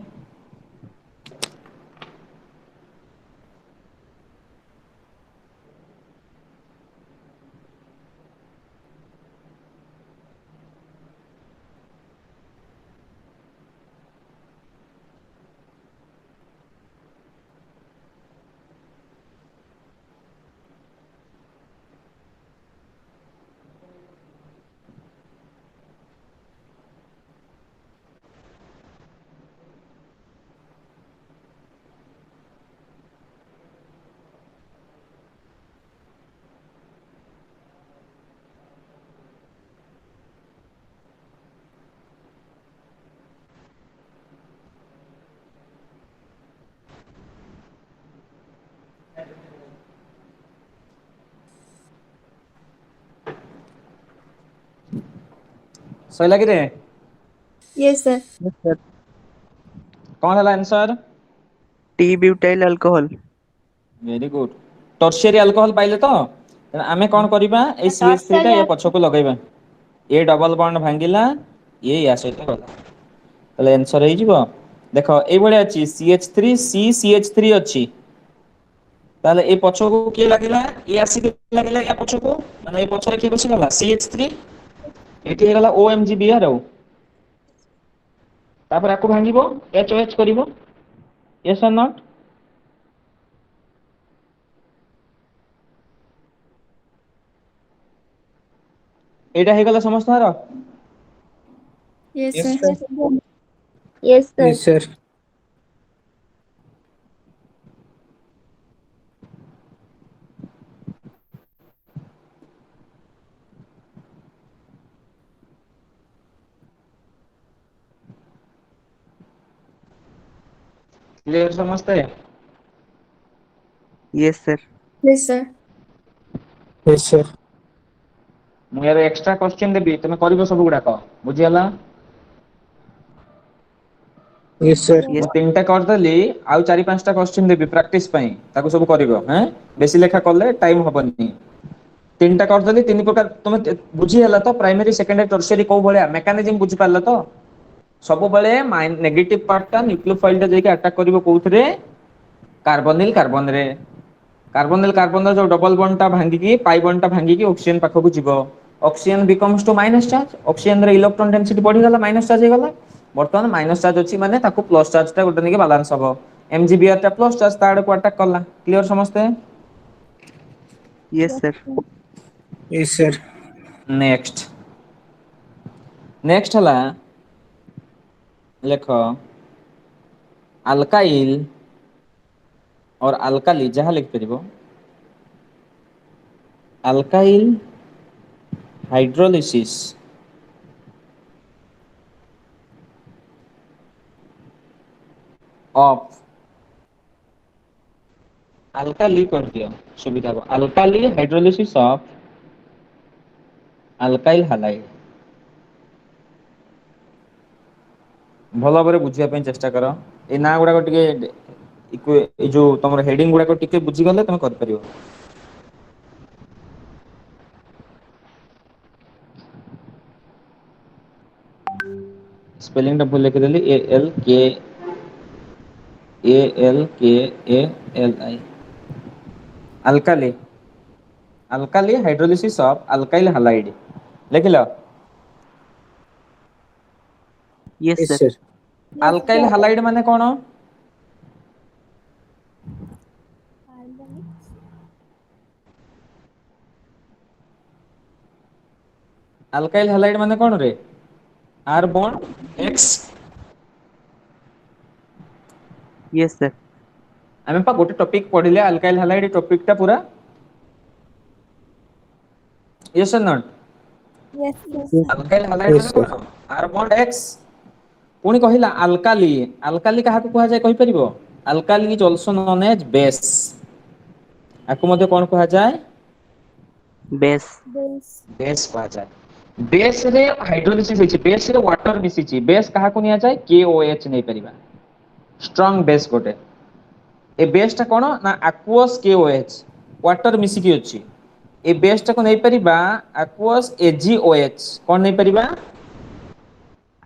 ସଇଲା କିରେ? Yes, sir. Yes, sir. କଣ ହେଲା answer? T butyl alcohol. Very good. Tertiary alcohol ପାଇଲେ ତ? ତେଣୁ ଆମେ କଣ କରିବା ଏଇ CH3 ଟା ଟର୍ସରୀ ଏ ପଛକୁ ଲଗେଇବା। ଏ ଡବଲ ବଣ୍ଡ ଭାଙ୍ଗିଲା, ଇଏ ୟା ସହିତ ଗଲା। ତାହେଲେ ଆନ୍ସର ହେଇଯିବ। ଦେଖ ଏଇଭଳିଆ ଅଛି CH3 CCH3 ଅଛି। ତାହେଲେ ଏଇ ପଛକୁ କିଏ ଲାଗିଲା? ଇଏ ଆସିକି ଲାଗିଲା ୟା ପଛକୁ, ମାନେ ଏଇ ପଛରେ କିଏ ବସିଗଲା? CH3। ଏଠି ହେଇଗଲା OMGBr ଆଉ। ତାପରେ ଆକୁ ଭାଙ୍ଗିବ, HOH କରିବ। yes or not? ଏଇଟା ହେଇଗଲା ସମସ୍ତଙ୍କର? Yes, Yes, sir. sir. Yes, sir. Yes, sir. Clear ସମସ୍ତେ? Yes, sir. Yes, sir. Yes, sir. ମୁଁ ୟାର ଏକ୍ସଟ୍ରା କ୍ୱେଶ୍ଚିନ୍ ଦେବି, ତମେ କରିବ ସବୁ ଗୁଡାକ। ବୁଝିଗଲା? Yes, sir. Yes. ମୁଁ ତିନିଟା କରିଦେଲି, ଆଉ 4-5ଟା କ୍ୱେଶ୍ଚିନ୍ ଦେବି ପ୍ରାକ୍ଟିସ ପାଇଁ, ତାକୁ ସବୁ କରିବ। ବେଶୀ ଲେଖା କଲେ ଟାଇମ ହବନି। ତିନିଟା କରିଦେଲି, ତିନି ପ୍ରକାର ତମେ ବୁଝି ହେଲା ତ? ପ୍ରାଇମେରୀ ସେକେଣ୍ଡାରୀ ଟର୍ସିୟରୀ କୋଉ ଭଳିଆ ମେକାନିଜମ ବୁଝିପାରିଲ ତ? ସବୁବେଳେ ନେଗେଟିଭ ପାର୍ଟଟା ନ୍ୟୁକ୍ଲିଓଫାଇଲ ଟା ଯାଇକି ଆଟାକ କରିବ କୋଉଥିରେ? କାର୍ବୋନିଲ କାର୍ବନରେ। କାର୍ବୋନିଲ କାର୍ବନର ଯୋଉ ଡବଲ ବଣ୍ଡ ଟା ଭାଙ୍ଗିକି ପାଇ ବଣ୍ଡ ଟା ଭାଙ୍ଗିକି ଅକ୍ସିଜେନ ପାଖକୁ ଯିବ। Oxygen becomes to minus charge. Oxygen ର ଇଲେକ୍ଟ୍ରନ ଡେନସିଟି ବଢିଗଲା, ମାଇନସ ଚାର୍ଜ ହେଇଗଲା। ବର୍ତ୍ତମାନ ମାଇନସ ଚାର୍ଜ ଅଛି ମାନେ ତାକୁ ପ୍ଲସ ଚାର୍ଜ ଟା ଗୋଟେ ନେଇକି ବାଲାନ୍ସ ହବ। MgBr ଟା ପ୍ଲସ ଚାର୍ଜ, ତା ଆଡକୁ ଆଟାକ କଲା। କ୍ଲିୟର ସମସ୍ତେ? Yes, sir. Yes, sir. Next ହେଲା, ଲେଖ अल्काइल और अल्काली, जहां लिख परिबो। अल्काइल हाइड्रोलिसिस ऑफ अल्काली कर दियो, सुविधा को alkali hydrolysis of alkyl halide. ଭଲ ଭାବରେ ବୁଝିବା ପାଇଁ ଚେଷ୍ଟା କର। ଏଇ ନାଁ ଗୁଡାକ ଟିକେ ଏଇ ଯୋଉ ତମର ହେଡିଙ୍ଗ ଗୁଡାକ ଟିକେ ବୁଝିଗଲେ ତମେ କରିପାରିବ। स्पेलिंग टा भूल लिखिदेली, ALKALI alkali. Alkali hydrolysis of alkyl halide लिखिलो। Yes, Yes, sir. sir. Alkyl halide माने कौन? अल्काइल हालाइड माने कौन रे? R bond X। Yes, sir. आमे पा गोटे टॉपिक पढ़िले अल्काइल हालाइड टॉपिक टा पूरा। Yes or not? Yes, sir. Yes. Alkyl halide Yes, माने sir. कौन? R bond X। पुणी कहिला अल्काली, अल्काली काहा को कहा जाय कहि परिबो? Alkali is also known as base. आको मध्ये कोन कहा जाय? Base. बेस कहा जाय। बेस रे हाइड्रोलिसिस होछि, बेस रे वाटर मिसिछि। बेस काहा को निया जाय? KOH नै परिबा। स्ट्रांग बेस गोटे। ए बेस टा कोन ना aqueous KOH, वाटर मिसिकी अछि। ए बेस टा को नै परिबा aqueous AgOH। कोन नै परिबा?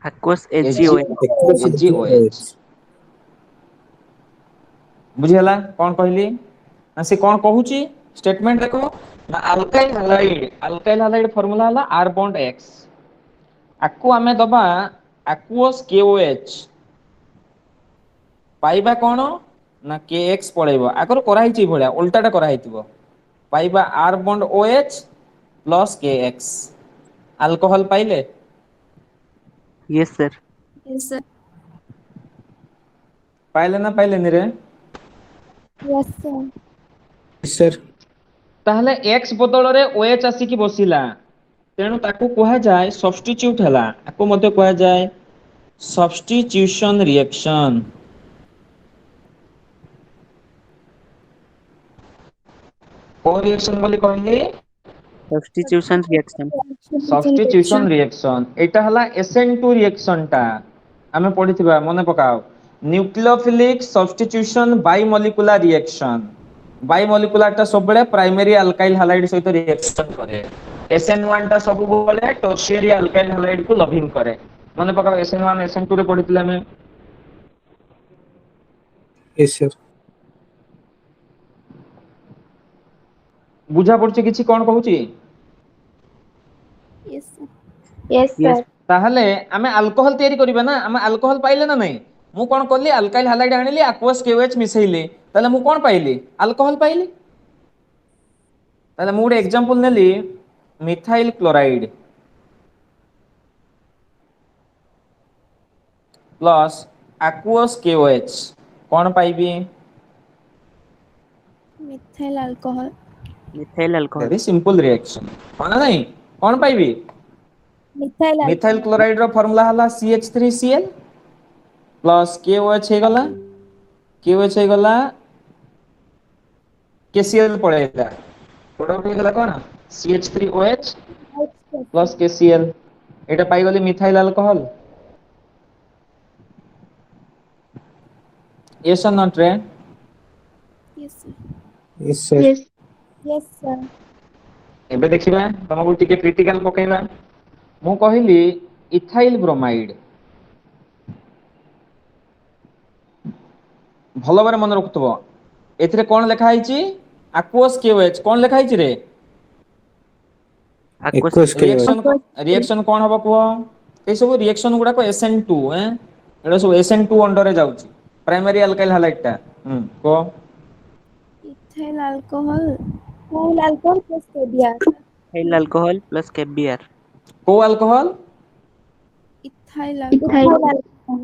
Aqueous AG AgOH. Aqueous AgOH। बुझिहला कोन कहली? ना से कोन कहूची स्टेटमेंट देखो ना अल्काइल हालाइड फार्मूला हला R बॉन्ड X। आकु आमे दबा aqueous KOH। पाइबा कोन ना KX पळेइबो। आगर करा हिची भलिया उल्टाटा करा हितिबो। पाइबा R bond OH plus KX। Alcohol पाइले? Yes, sir. Yes, sir. पाइले ना पाइलेनि रे? Yes, sir. Yes, sir. ताहले X बदल रे OH आसी की बसिला। तेणु ताकू कहा जाय सब्स्टिट्यूट हला। आकु मध्ये कहा जाय सब्स्टिट्यूशन रिएक्शन। को रिएक्शन बोली कहली? Substitution reaction. सब्स्टिट्यूशन रिएक्शन एटा हला SN2 रिएक्शन टा आमे पढिथिबा मने पकाओ न्यूक्लियोफिलिक सब्स्टिट्यूशन बाइमोलिकुलर रिएक्शन बाइमोलिकुलर टा सब बेले प्राइमरी अल्काइल हैलाइड सहित रिएक्शन करे SN1 टा सब बेले टर्शियरी अल्काइल हैलाइड को लविंग करे मने पकाओ SN1 SN2 रे पढिथिला ଆମେ Yes, sir. बुझा पड़छि किछि कोन कहूछि Yes, sir. Yes, Yes. sir. ताहले आमे अल्कोहल तयारी करिबा ना आमे अल्कोहल पाइले ना नहीं मु कोन करली अल्काइल हैलाइड आनिली aqueous KOH मिसैली ताले मु कोन पाइली अल्कोहल पाइली ताले मु एक एग्जांपल नेली methyl chloride plus aqueous KOH कोन पाइबी Methyl alcohol. Methyl alcohol. Very simple reaction माना नहीं कोन पाइबी Methyl मिथाइल alcohol. क्लोराइड रो फार्मूला हला CH3Cl प्लस KOH हे गला KOH हे गला KCl पळेला प्रोडक्ट हे गला कोन CH3OH प्लस KCl एटा पाई गली methyl alcohol yes or not रे Yes, sir. Yes, sir. Yes. Yes, sir. एबे देखिबा तमको टिके क्रिटिकल पकेइबा मु कहिली इथाइल ब्रोमाइड भलो बारे मन रखतबो एथिरे कोन लिखा आइची aqueous KOH कोन लिखा आइची रे Aqueous. Aqueous KOH. रिएक्शन कोन हबो को ए सब रिएक्शन गुडा को SN2 एडा सब SN2 अंडर रे जाउची प्राइमरी अल्काइल हैलाइड टा को Ethyl alcohol. Ethyl alcohol plus KBr. Ethyl alcohol plus KBr. को अल्कोहल Ethyl Ethyl. alcohol.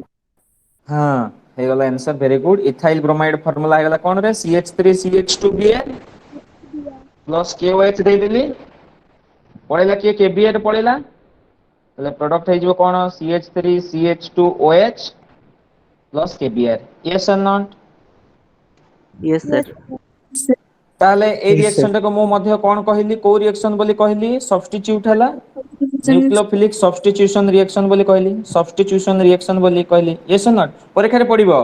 हां हे गला answer very good ethyl bromide formula हे गला कोन रे CH3CH2Br प्लस KOH दे देली पळेला के KBr पळेला तले प्रोडक्ट हे जिवो कोन CH3CH2OH plus KBr yes or not Yes, sir. ताले ए Yes, रिएक्शन sir. को मो मध्य कोन कहली को रिएक्शन बोली कहली सब्स्टिट्यूट हला न्यूक्लियोफिलिक सब्स्टिट्यूशन रिएक्शन बोली कहली सब्स्टिट्यूशन रिएक्शन बोली कहली yes or not परीक्षा रे पडिबो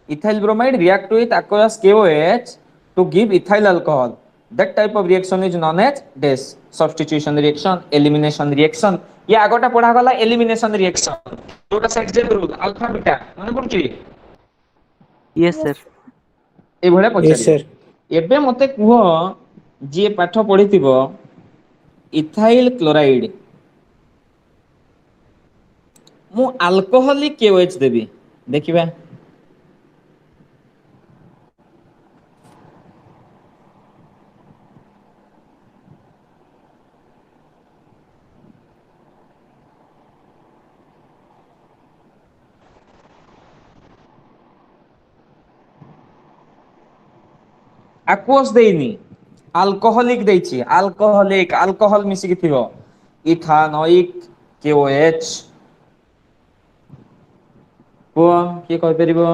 ethyl bromide react with aqueous KOH to give ethyl alcohol that type of reaction is known as this substitution reaction elimination reaction ये आगोटा पढा गला एलिमिनेशन रिएक्शन जोटा सेट जे रूल अल्फा बीटा माने पडुची Yes, sir. ए भळे Yes, पछारी sir. एबे मते कुह जे पाठ पढिथिबो ethyl chloride मु alcoholic KOH देबी देखिबा aqueous देइनी अल्कोहलिक देइची अल्कोहलिक अल्कोहल मिसी कि थिबो इथानोइक KOH को के कहि परिबो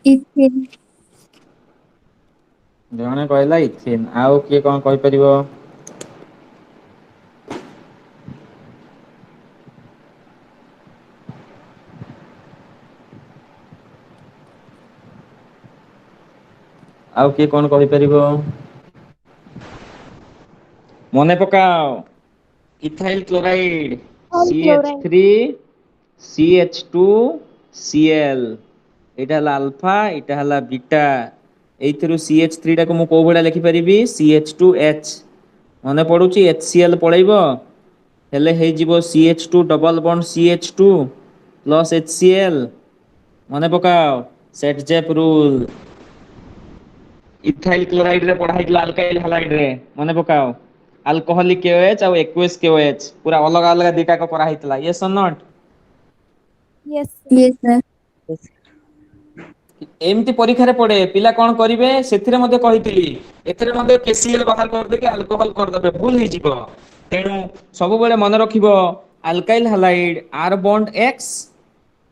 Ethane. जणे कहला इथेन आउ के कोन कहि परिबो आउ के कोन कहि परिबो मने पकाओ ethyl chloride CH3 CH2 Cl एटा हला अल्फा एटा हला बीटा एइथरु CH3 टा को मु को भडा लिखि परिबी CH2H मने पडुची HCl पळैबो हेले हे जीवो CH2 double bond CH2 plus HCl मने पकाओ सेट जेप रूल इथाइल क्लोराइड रे पढाइतला अल्काइल हैलाइड रे मने पकाओ अल्कोहलिक KOH और एक्वस KOH पूरा अलग अलग दिटा को करा हितला yes or not Yes, sir. Yes, sir. Yes. एमती परीक्षा रे पड़े पिला कौन करिवे सेथिरे मध्ये कहितली एथिरे मध्ये केसीएल बाहर कर दे के अल्कोहल कर देबे भूल ही जीवो तेणु सब बेले मन रखिबो alkyl halide R bond X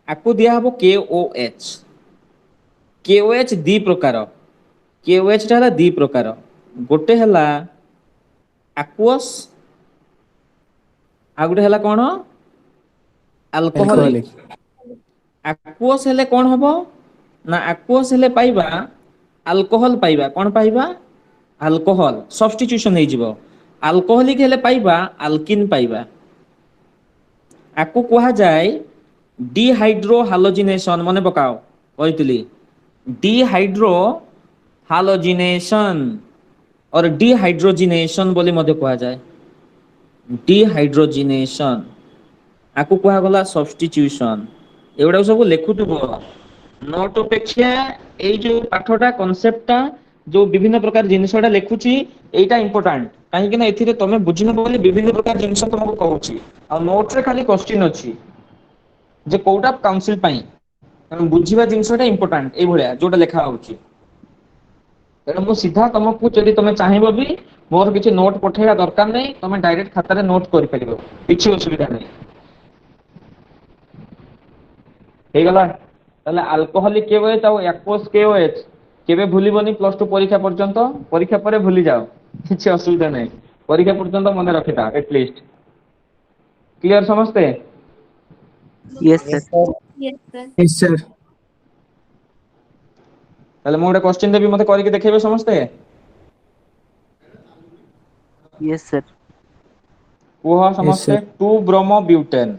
आकु दिया हबो KOH KOH दी प्रकार KOH टा हला दी प्रकार गोटे हला aqueous आ गोटे हला कोन अल्कोहलिक Alcoholic. aqueous हेले कोन हबो ना aqueous हेले पाइबा अल्कोहल पाइबा कोन पाइबा अल्कोहल सब्स्टिट्यूशन हे जिवो अल्कोहलिक हेले पाइबा अल्किन पाइबा आकु कहा जाय डिहाइड्रो हालोजिनेशन मने पकाओ कहितली डिहाइड्रो हालोजिनेशन और डिहाइड्रोजिनेशन बोली मध्ये कहा जाय डिहाइड्रोजिनेशन आकु कहा गला सब्स्टिट्यूशन एवडा सब लेखुथबो नोट अपेक्षा ए जो पाठटा कांसेप्टटा जो विभिन्न प्रकार जिनिसटा लेखुची एटा इंपोर्टेंट काहे कि ना एथिरे तमे बुझिनो बोली विभिन्न प्रकार जिनिस तुमको कहूची आ नोट रे खाली क्वेश्चन अछि जे कोउटा काउंसिल पई बुझिबा जिनिसटा इंपोर्टेंट ए भलिया जोटा लेखा होची तेणु मु सीधा तुमको जदि तुम चाहिबो भी मोर किछि नोट पठेया दरकार नै तुम डायरेक्ट खाता रे नोट करि परिबो किछि असुविधा नै हे गला ताले अल्कोहलिक KOH और एक्वस KOH केबे भूलिबोनी प्लस 2 परीक्षा पर्यंत परीक्षा परे भूली जाओ किछि असुविधा नै परीक्षा पर्यंत मन रखिता एटलीस्ट क्लियर समझते Yes, sir. Yes, sir. Yes, sir. ताले मु गोटे क्वेश्चन देबी मते करि के देखेबे समझते Yes, sir. कुह Yes, समझते sir. 2 bromo butane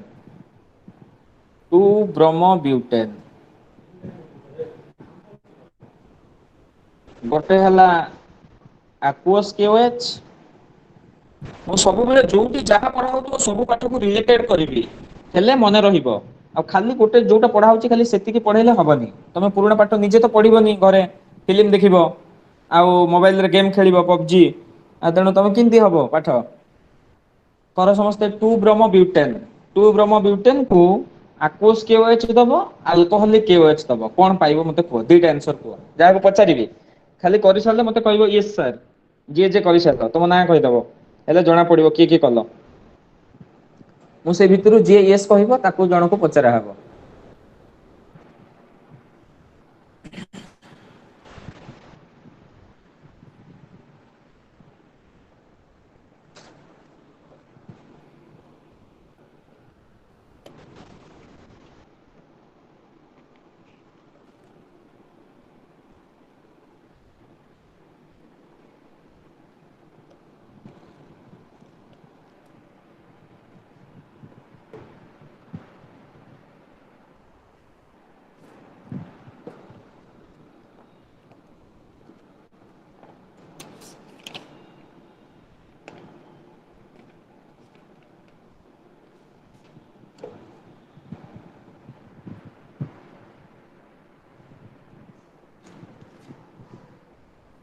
2 bromo butane गोटे हला aqueous KOH मु सब बेले जोटी जहा पढा होतो सब पाठ को रिलेटेड करबी हेले मने रहिबो आ खाली गोटे जोटा पढा होची खाली सेति की पढेले हबनी तमे पुराना पाठ निजे तो पढिबोनी घरे फिल्म देखिबो आ मोबाइल रे गेम खेलिबो PUBG आ तेनु तमे किंती हबो पाठ कर समस्ते 2 ब्रोमो ब्यूटेन को aqueous KOH दबो अल्कोहलिक KOH दबो कोन पाइबो मते को दुईटा आंसर को जा को पचारिबी खाली करि सारले मते कहबो यस सर जे करि सारलो तुम ना कहि दबो हेले जणा पडिबो की कलो मु से भितरु जे यस कहबो ताकू जण को पचरा हबो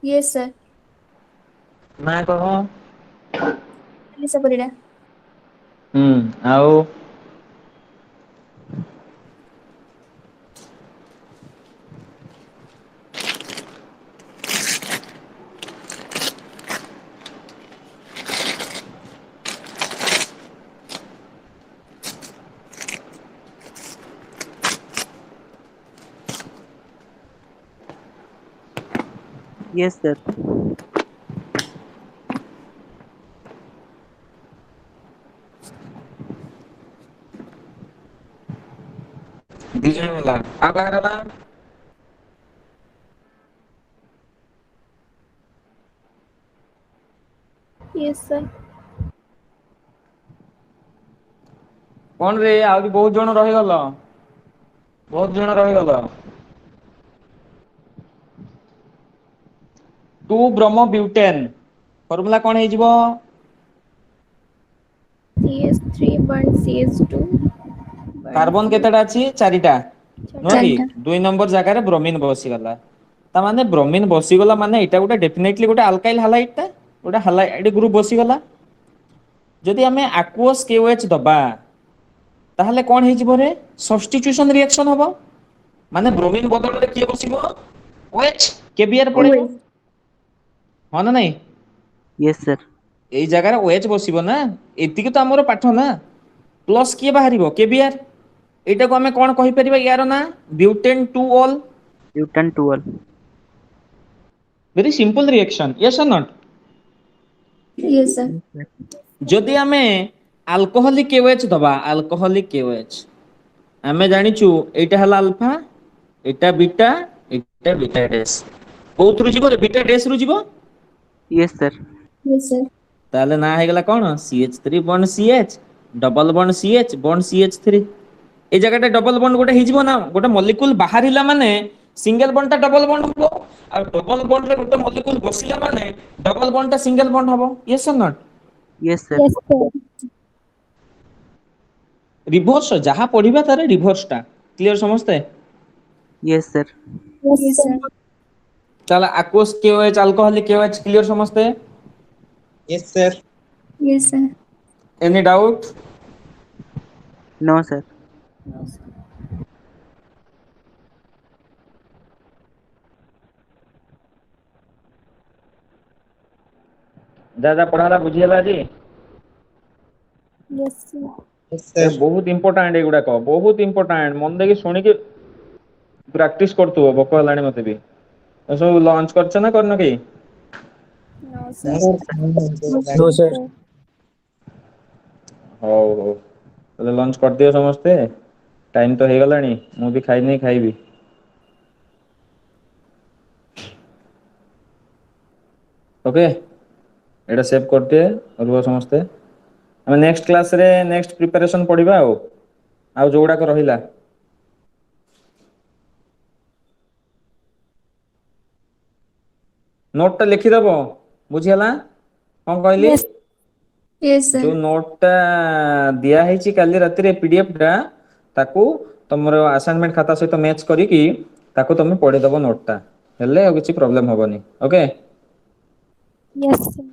Yes, sir. ना कहो Lisa Perida. आओ Yes, sir. दिजन वाला अब आ रहा Yes, sir. कौन रे आउरी बहुत जण रहि गलो बहुत जण रहि गलो 2 ब्रोमो ब्यूटेन फार्मूला कोन हे जिवो CS3 burn CS2. कार्बन केतेटा अछि चारिटा नो कि चारिटा। 2 नंबर जगह रे ब्रोमीन बसी गला ता माने ब्रोमीन बसी गला माने एटा गोटे डेफिनेटली गोटे अल्काइल हैलाइड ता गोटे हैलाइड ग्रुप बसी गला जदि हमें aqueous KOH दबा ताहले कोन हे जिवो रे सब्स्टिट्यूशन रिएक्शन हबो ମାନେ ବ୍ରୋମିନ୍ ବଦଳରେ କିଏ ବସିବ? OH KBr ପଳେଇବ ହଁ ନା ନାଇଁ? Yes, sir. ଏଇ ଜାଗାରେ OH ବସିବ ନା, ଏତିକି ତ ଆମର ପାଠ ନା। ପ୍ଲସ୍ କିଏ ବାହାରିବ? KBr। ଏଇଟାକୁ ଆମେ କଣ କହିପାରିବା ୟାର ନା? Butane two ol. Butane 12. Very simple reaction, yes or not? Yes, sir. Yes, sir. ଯଦି ଆମେ ଆଲକୋହଲିକ KOH ଦବା, ଆଲକୋହଲିକ KOH ଆମେ ଜାଣିଛୁ ଏଇଟା ହେଲା ଆଲଫା, ଏଇଟା ବିଟା, ଏଇଟା ବିଟା ଡ୍ୟାଶ। କୋଉଥିରୁ ଯିବ? ବିଟା ଡ୍ୟାଶ ରୁ ଯିବ। Yes, sir. Yes, sir. ତାହେଲେ ନା ହେଇଗଲା କଣ? CH3 bond CH, double bond CH bond CH3। এই জায়গাটা ডবল বন্ড ଗୋଟେ ହେଇଯିବ ନା? ଗୋଟେ ମଲିକ୍ୟୁଲ ବାହାରିଲା ମାନେ ସିଙ୍ଗଲ ବଣ୍ଡ ଟା ଡବଲ ବଣ୍ଡ ହବ, ଆଉ ଡବଲ ବଣ୍ଡ ରେ ଗୋଟେ ମଲିକ୍ୟୁଲ ବସିଲା ମାନେ ଡବଲ ବଣ୍ଡ ଟା ସିଙ୍ଗଲ ବଣ୍ଡ ହବ। Yes or not? Yes, sir. Yes, sir. Reverse ଯାହା ପଢିବା ତାର ରିଭର୍ସ ଟା କ୍ଲିୟର ସମସ୍ତେ? Yes, sir. Yes, sir. ତାହେଲେ aqueous KOH, alcoholic KOH clear ସମସ୍ତେ? Yes, sir. Yes, sir. Any doubt? No, sir. No, sir. ଯା ଯା ପଢା ହେଲା ବୁଝିହେଲା ଆଜି? Yes, sir. Yes, ଏ sir. ବହୁତ ଇମ୍ପୋର୍ଟାଣ୍ଟ, ଏଗୁଡାକ ବହୁତ ଇମ୍ପୋର୍ଟାଣ୍ଟ। ମନ ଦେଇକି ଶୁଣିକି ପ୍ରାକ୍ଟିସ କରୁଥିବ। ଭୋକ ହେଲାଣି ମତେ ବି। ଏସବୁ ଲଞ୍ଚ କରିଛ ନା କରିନ କେହି? No, sir. No, no, sir. ହଉ ହଉ, ତାହେଲେ ଲଞ୍ଚ କରିଦିଅ ସମସ୍ତେ। ଟାଇମ ତ ହେଇଗଲାଣି, ମୁଁ ବି ଖାଇନି, ଖାଇବି। ଓକେ, ଏଇଟା ସେଭ୍ କରିଦିଏ। ରୁହ ସମସ୍ତେ। ଆମେ ନେକ୍ସଟ କ୍ଲାସରେ ନେକ୍ସଟ ପ୍ରିପାରେସନ ପଢିବା ଆଉ ଯୋଉଗୁଡାକ ରହିଲା। ନୋଟ ଟା ଲେଖିଦବ, ବୁଝିହେଲା? କଣ କହିଲି? Yes. Yes, sir. ଯୋଉ ନୋଟ ଟା ଦିଆ ହେଇଛି କାଲି ରାତିରେ PDF ଟା, ତାକୁ ତମର ଆସାଇନମେଣ୍ଟ ଖାତା ସହିତ ମ୍ୟାଚ କରିକି ତାକୁ ତମେ ପଢିଦବ ନୋଟ ଟା, ହେଲେ ଆଉ କିଛି ପ୍ରୋବ୍ଲେମ ହବନି। ଓକେ? Yes, sir.